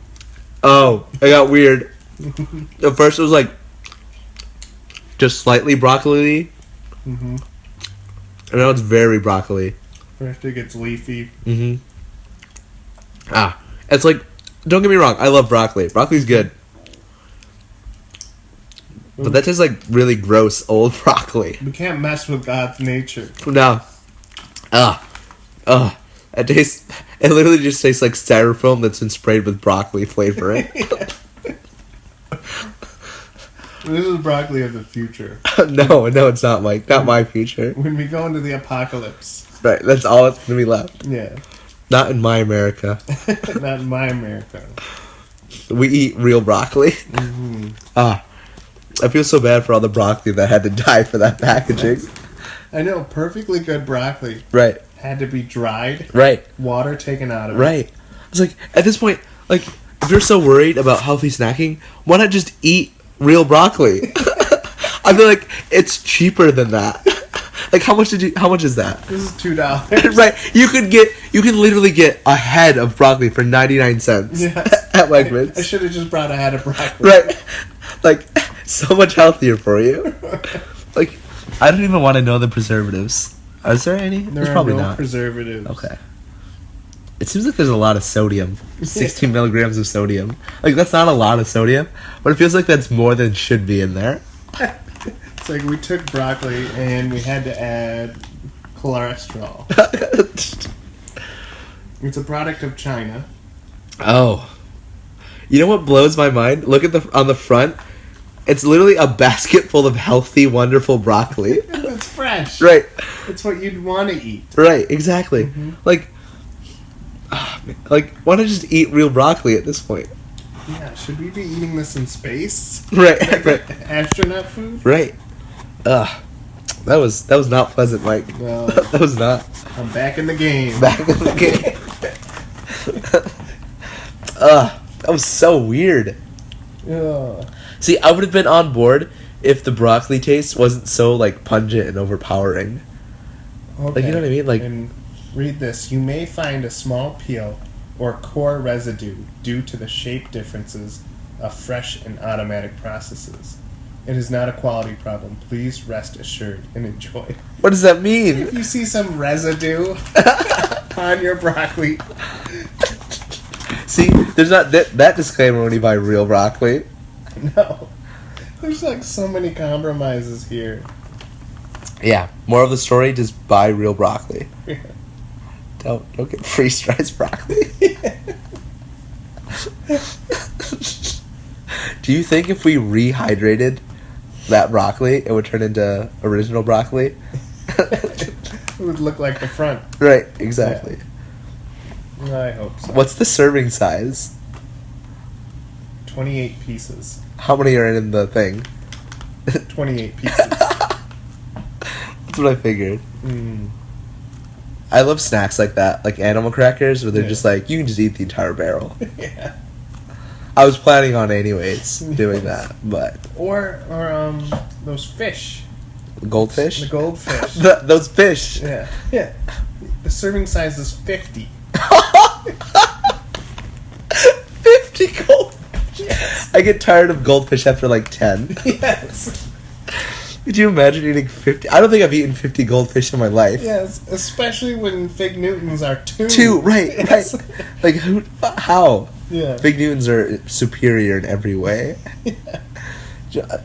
it got weird. At first it was like just slightly broccoli. Mm-hmm. And now it's very broccoli. First it gets leafy. Mm-hmm. It's like, don't get me wrong, I love broccoli. Broccoli's good. But that tastes like really gross old broccoli. We can't mess with God's nature. No. It literally just tastes like styrofoam that's been sprayed with broccoli flavoring. This is broccoli of the future. No, it's not, Mike. Not my future. When we go into the apocalypse. Right, that's all that's going to be left. Yeah. Not in my America. Not in my America. We eat real broccoli. Mm-hmm. I feel so bad for all the broccoli that had to die for that packaging. I know, perfectly good broccoli. Right. had to be dried. Right. Water taken out of it. Right. It's like, at this point, like, if you're so worried about healthy snacking, why not just eat real broccoli? I feel like it's cheaper than that. Like, how much is that? This is $2. Right. You could literally get a head of broccoli for 99 cents Yes. at Wegmans. I should have just brought a head of broccoli. Right. Like, so much healthier for you. Like, I don't even want to know the preservatives. Is there any? There's probably no not. preservatives. Okay. It seems like there's a lot of sodium. 16 milligrams of sodium. Like, that's not a lot of sodium, but it feels like that's more than should be in there. It's like we took broccoli and we had to add cholesterol. It's a product of China. Oh. You know what blows my mind? Look at on the front. It's literally a basket full of healthy, wonderful broccoli. It's fresh. Right. It's what you'd want to eat. Right, exactly. Like, why not just eat real broccoli at this point? Yeah, should we be eating this in space? Right, right. Astronaut food? Right. Ugh. That was not pleasant, Mike. No. That was not. I'm back in the game. Back in the game. Ugh. That was so weird. Ugh. See, I would have been on board if the broccoli taste wasn't so, like, pungent and overpowering. Okay. Like, you know what I mean? Like, and read this. You may find a small peel or core residue due to the shape differences of fresh and automatic processes. It is not a quality problem. Please rest assured and enjoy. what does that mean? If you see some residue on your broccoli, See, there's not that disclaimer when you buy real broccoli. no. There's like so many compromises here. Yeah. Moral of the story, just buy real broccoli. Yeah. Don't get freeze-dried broccoli. Do you think if we rehydrated that broccoli, it would turn into original broccoli? It would look like the front. Right, exactly. I hope so. What's the serving size? 28 pieces. How many are in the thing? 28 pieces. That's what I figured. Mm. I love snacks like that, like animal crackers, where they're Yeah. just like, you can just eat the entire barrel. Yeah. I was planning on anyways doing that, but Or those fish. goldfish? The goldfish. Those fish. Yeah. Yeah. The serving size is 50. 50 goldfish. Yes. I get tired of goldfish after like 10. Yes. Could you imagine eating 50? I don't think I've eaten 50 goldfish in my life. Yes. Especially when Fig Newtons are 2. 2, right, Yes. right. Like, how? Yeah. Fig Newtons are superior in every way.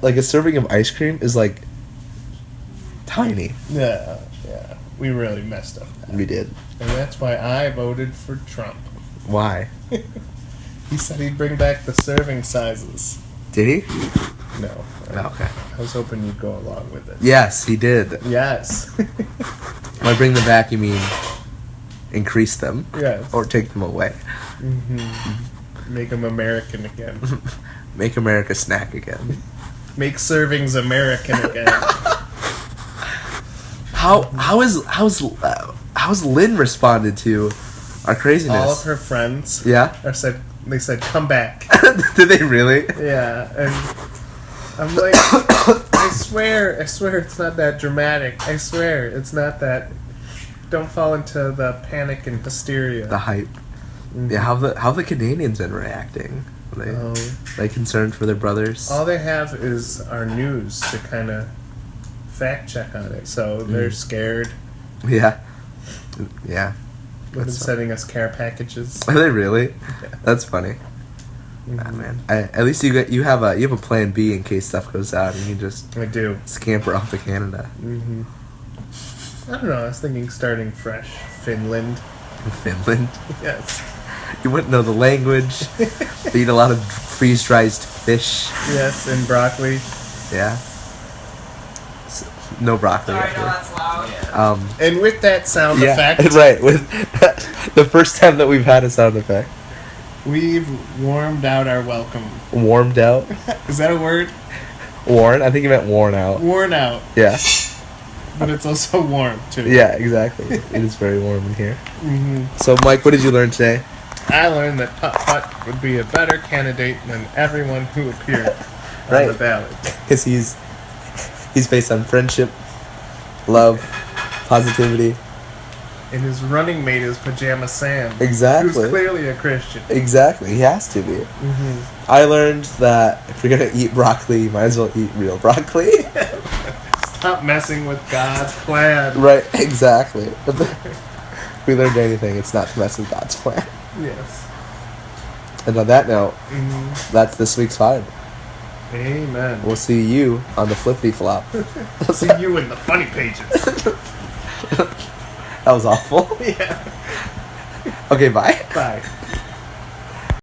Like, a serving of ice cream is like tiny. Yeah. Yeah. We really messed up that. We did. And that's why I voted for Trump. Why? He said he'd bring back the serving sizes. Did he? No. Okay. I was hoping you'd go along with it. Yes, he did. Yes. By bring them back, you mean increase them Yes. or take them away. Make them American again. Make America snack again. Make servings American again. How's Lynn responded to our craziness? All of her friends Yeah. they said, come back. Did they really? Yeah, and I'm like, I swear it's not that dramatic. I swear it's not that. Don't fall into the panic and hysteria. The hype. Yeah. How the Canadians been reacting? Are they concerned for their brothers? All they have is our news to kind of fact check on it, so they're scared. Yeah. Yeah. They've been sending us care packages. Are they really? Yeah. That's funny. Ah, man. At least you have a plan B in case stuff goes out, and you can just I do. scamper off to Canada. I don't know. I was thinking starting fresh. Finland. Finland. Yes. You wouldn't know the language. They eat a lot of freeze-dried fish. Yes, and broccoli. Yeah. No broccoli. Sorry, no, after. that's loud. And with that sound Yeah, effect, right. With the first time that we've had a sound effect. we've warmed out our welcome. Warmed out. Is that a word? Worn? I think you meant worn out. Worn out. Yeah. but it's also warm too. Yeah, exactly. It is very warm in here. Mm-hmm. So, Mike, what did you learn today? I learned that Putt would be a better candidate than everyone who appeared on the ballot. Because he's based on friendship, love, positivity. And his running mate is Pajama Sam. Exactly. Who's clearly a Christian. Exactly. He has to be. Mm-hmm. I learned that if you're going to eat broccoli, you might as well eat real broccoli. Stop messing with God's plan. Right, exactly. If we learned anything, it's not to mess with God's plan. Yes. And on that note, that's this week's vibe. Amen. We'll see you on the flippity flop. We'll see you in the funny pages. That was awful. Yeah. Okay, bye. Bye.